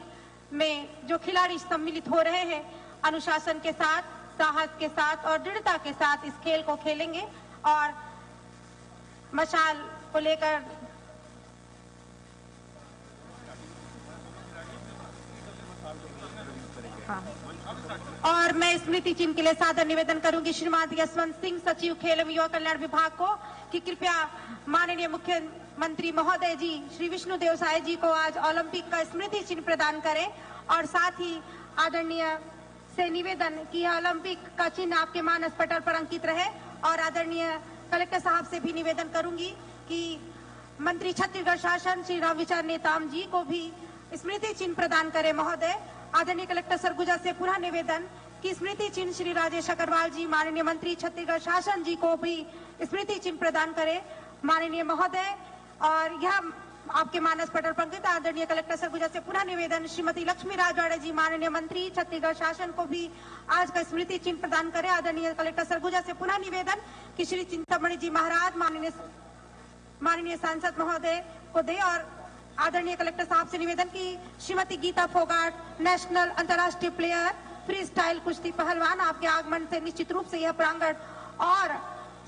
में जो खिलाड़ी सम्मिलित हो रहे हैं, अनुशासन के साथ, साहस के साथ और दृढ़ता के साथ इस खेल को खेलेंगे और मशाल को लेकर और मैं स्मृति चिन्ह के लिए सादर निवेदन करूंगी श्रीमान यशवंत सिंह, सचिव खेल एवं युवा कल्याण विभाग को, कि कृपया माननीय मुख्यमंत्री महोदय जी श्री विष्णुदेव साय जी को आज ओलंपिक का स्मृति चिन्ह प्रदान करें। और साथ ही आदरणीय से निवेदन कि ओलंपिक का चिन्ह आपके मानस पटल पर अंकित रहे। और आदरणीय कलेक्टर साहब से भी निवेदन करूंगी कि मंत्री छत्तीसगढ़ शासन श्री रामविचार नेताम जी को भी स्मृति चिन्ह प्रदान करें। महोदय, आदरणीय कलेक्टर सरगुजा से पुनः निवेदन कि स्मृति चिन्ह श्री राजेश अग्रवाल जी माननीय मंत्री छत्तीसगढ़ शासन जी को भी स्मृति चिन्ह प्रदान करें माननीय महोदय। और यह आपके मानस पटल पर अंकित आदरणीय कलेक्टर सरगुजा से पुनः निवेदन, श्रीमती लक्ष्मी राजवाड़े जी माननीय मंत्री छत्तीसगढ़ शासन को भी आज का स्मृति चिन्ह प्रदान करें। आदरणीय कलेक्टर सरगुजा से पुनः निवेदन कि श्री चिंतामणि जी महाराज माननीय सांसद महोदय को दे। और आदरणीय कलेक्टर साहब से निवेदन की श्रीमती गीता फोगाट नेशनल अंतर्राष्ट्रीय प्लेयर फ्री स्टाइल कुश्ती पहलवान, आपके आगमन से निश्चित रूप से यह प्रांगण और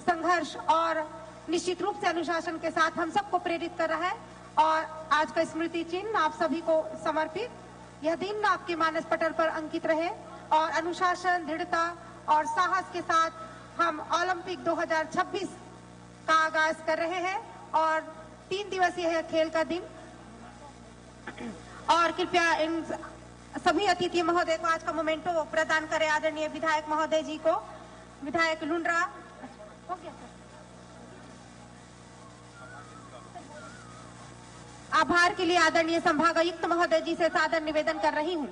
संघर्ष और निश्चित रूप से अनुशासन के साथ हम सबको प्रेरित कर रहा है। और आज का स्मृति चिन्ह आप सभी को समर्पित। यह दिन आपके मानस पटल पर अंकित रहे और अनुशासन, दृढ़ता और साहस के साथ हम ओलंपिक 2026 का आगाज कर रहे हैं और 3 दिवसीय है खेल का दिन। और कृपया इन सभी अतिथि महोदय को आज का मोमेंटो प्रदान करें। आदरणीय विधायक महोदय जी को, विधायक लुंड्रा हो गया सर। आभार के लिए आदरणीय संभागायुक्त महोदय जी से सादर निवेदन कर रही हूं।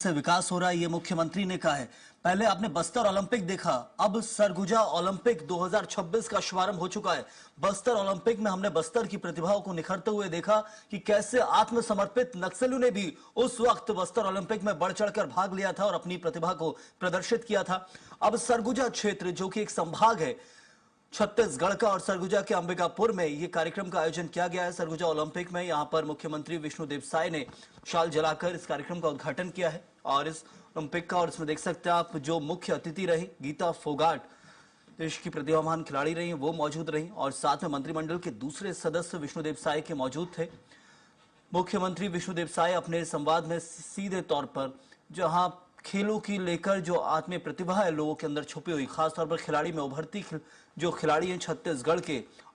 से विकास हो रहा है, ये मुख्यमंत्री ने कहा है। पहले आपने बस्तर ओलंपिक देखा, अब सरगुजा ओलंपिक 2026 का शुभारंभ हो चुका है। बस्तर ओलंपिक में हमने बस्तर की प्रतिभाओं को निखरते हुए देखा कि कैसे आत्मसमर्पित नक्सलियों ने भी उस वक्त बस्तर ओलंपिक में बढ़ चढ़कर भाग लिया था और अपनी प्रतिभा को प्रदर्शित किया था। अब सरगुजा क्षेत्र जो कि एक संभाग है छत्तीसगढ़ का और सरगुजा के अंबिकापुर में ये कार्यक्रम का आयोजन किया गया है। सरगुजा ओलंपिक में यहां पर मुख्यमंत्री विष्णुदेव साय ने शाल जलाकर इस कार्यक्रम का उद्घाटन किया है और इस ओलंपिक का, और इसमें देख सकते हैं आप जो मुख्य अतिथि रही गीता फोगाट, देश की प्रतिभावान खिलाड़ी रही, वो मौजूद रही और साथ में मंत्रिमंडल के दूसरे सदस्य विष्णुदेव साय के मौजूद थे। मुख्यमंत्री विष्णुदेव साय अपने संवाद में सीधे तौर पर जहां खेलों की लेकर जो आत्मीय प्रतिभा है लोगों के अंदर छुपी हुई, खासतौर पर खिलाड़ी में उभरती जो खिलाड़ी हैं छत्तीसगढ़ के और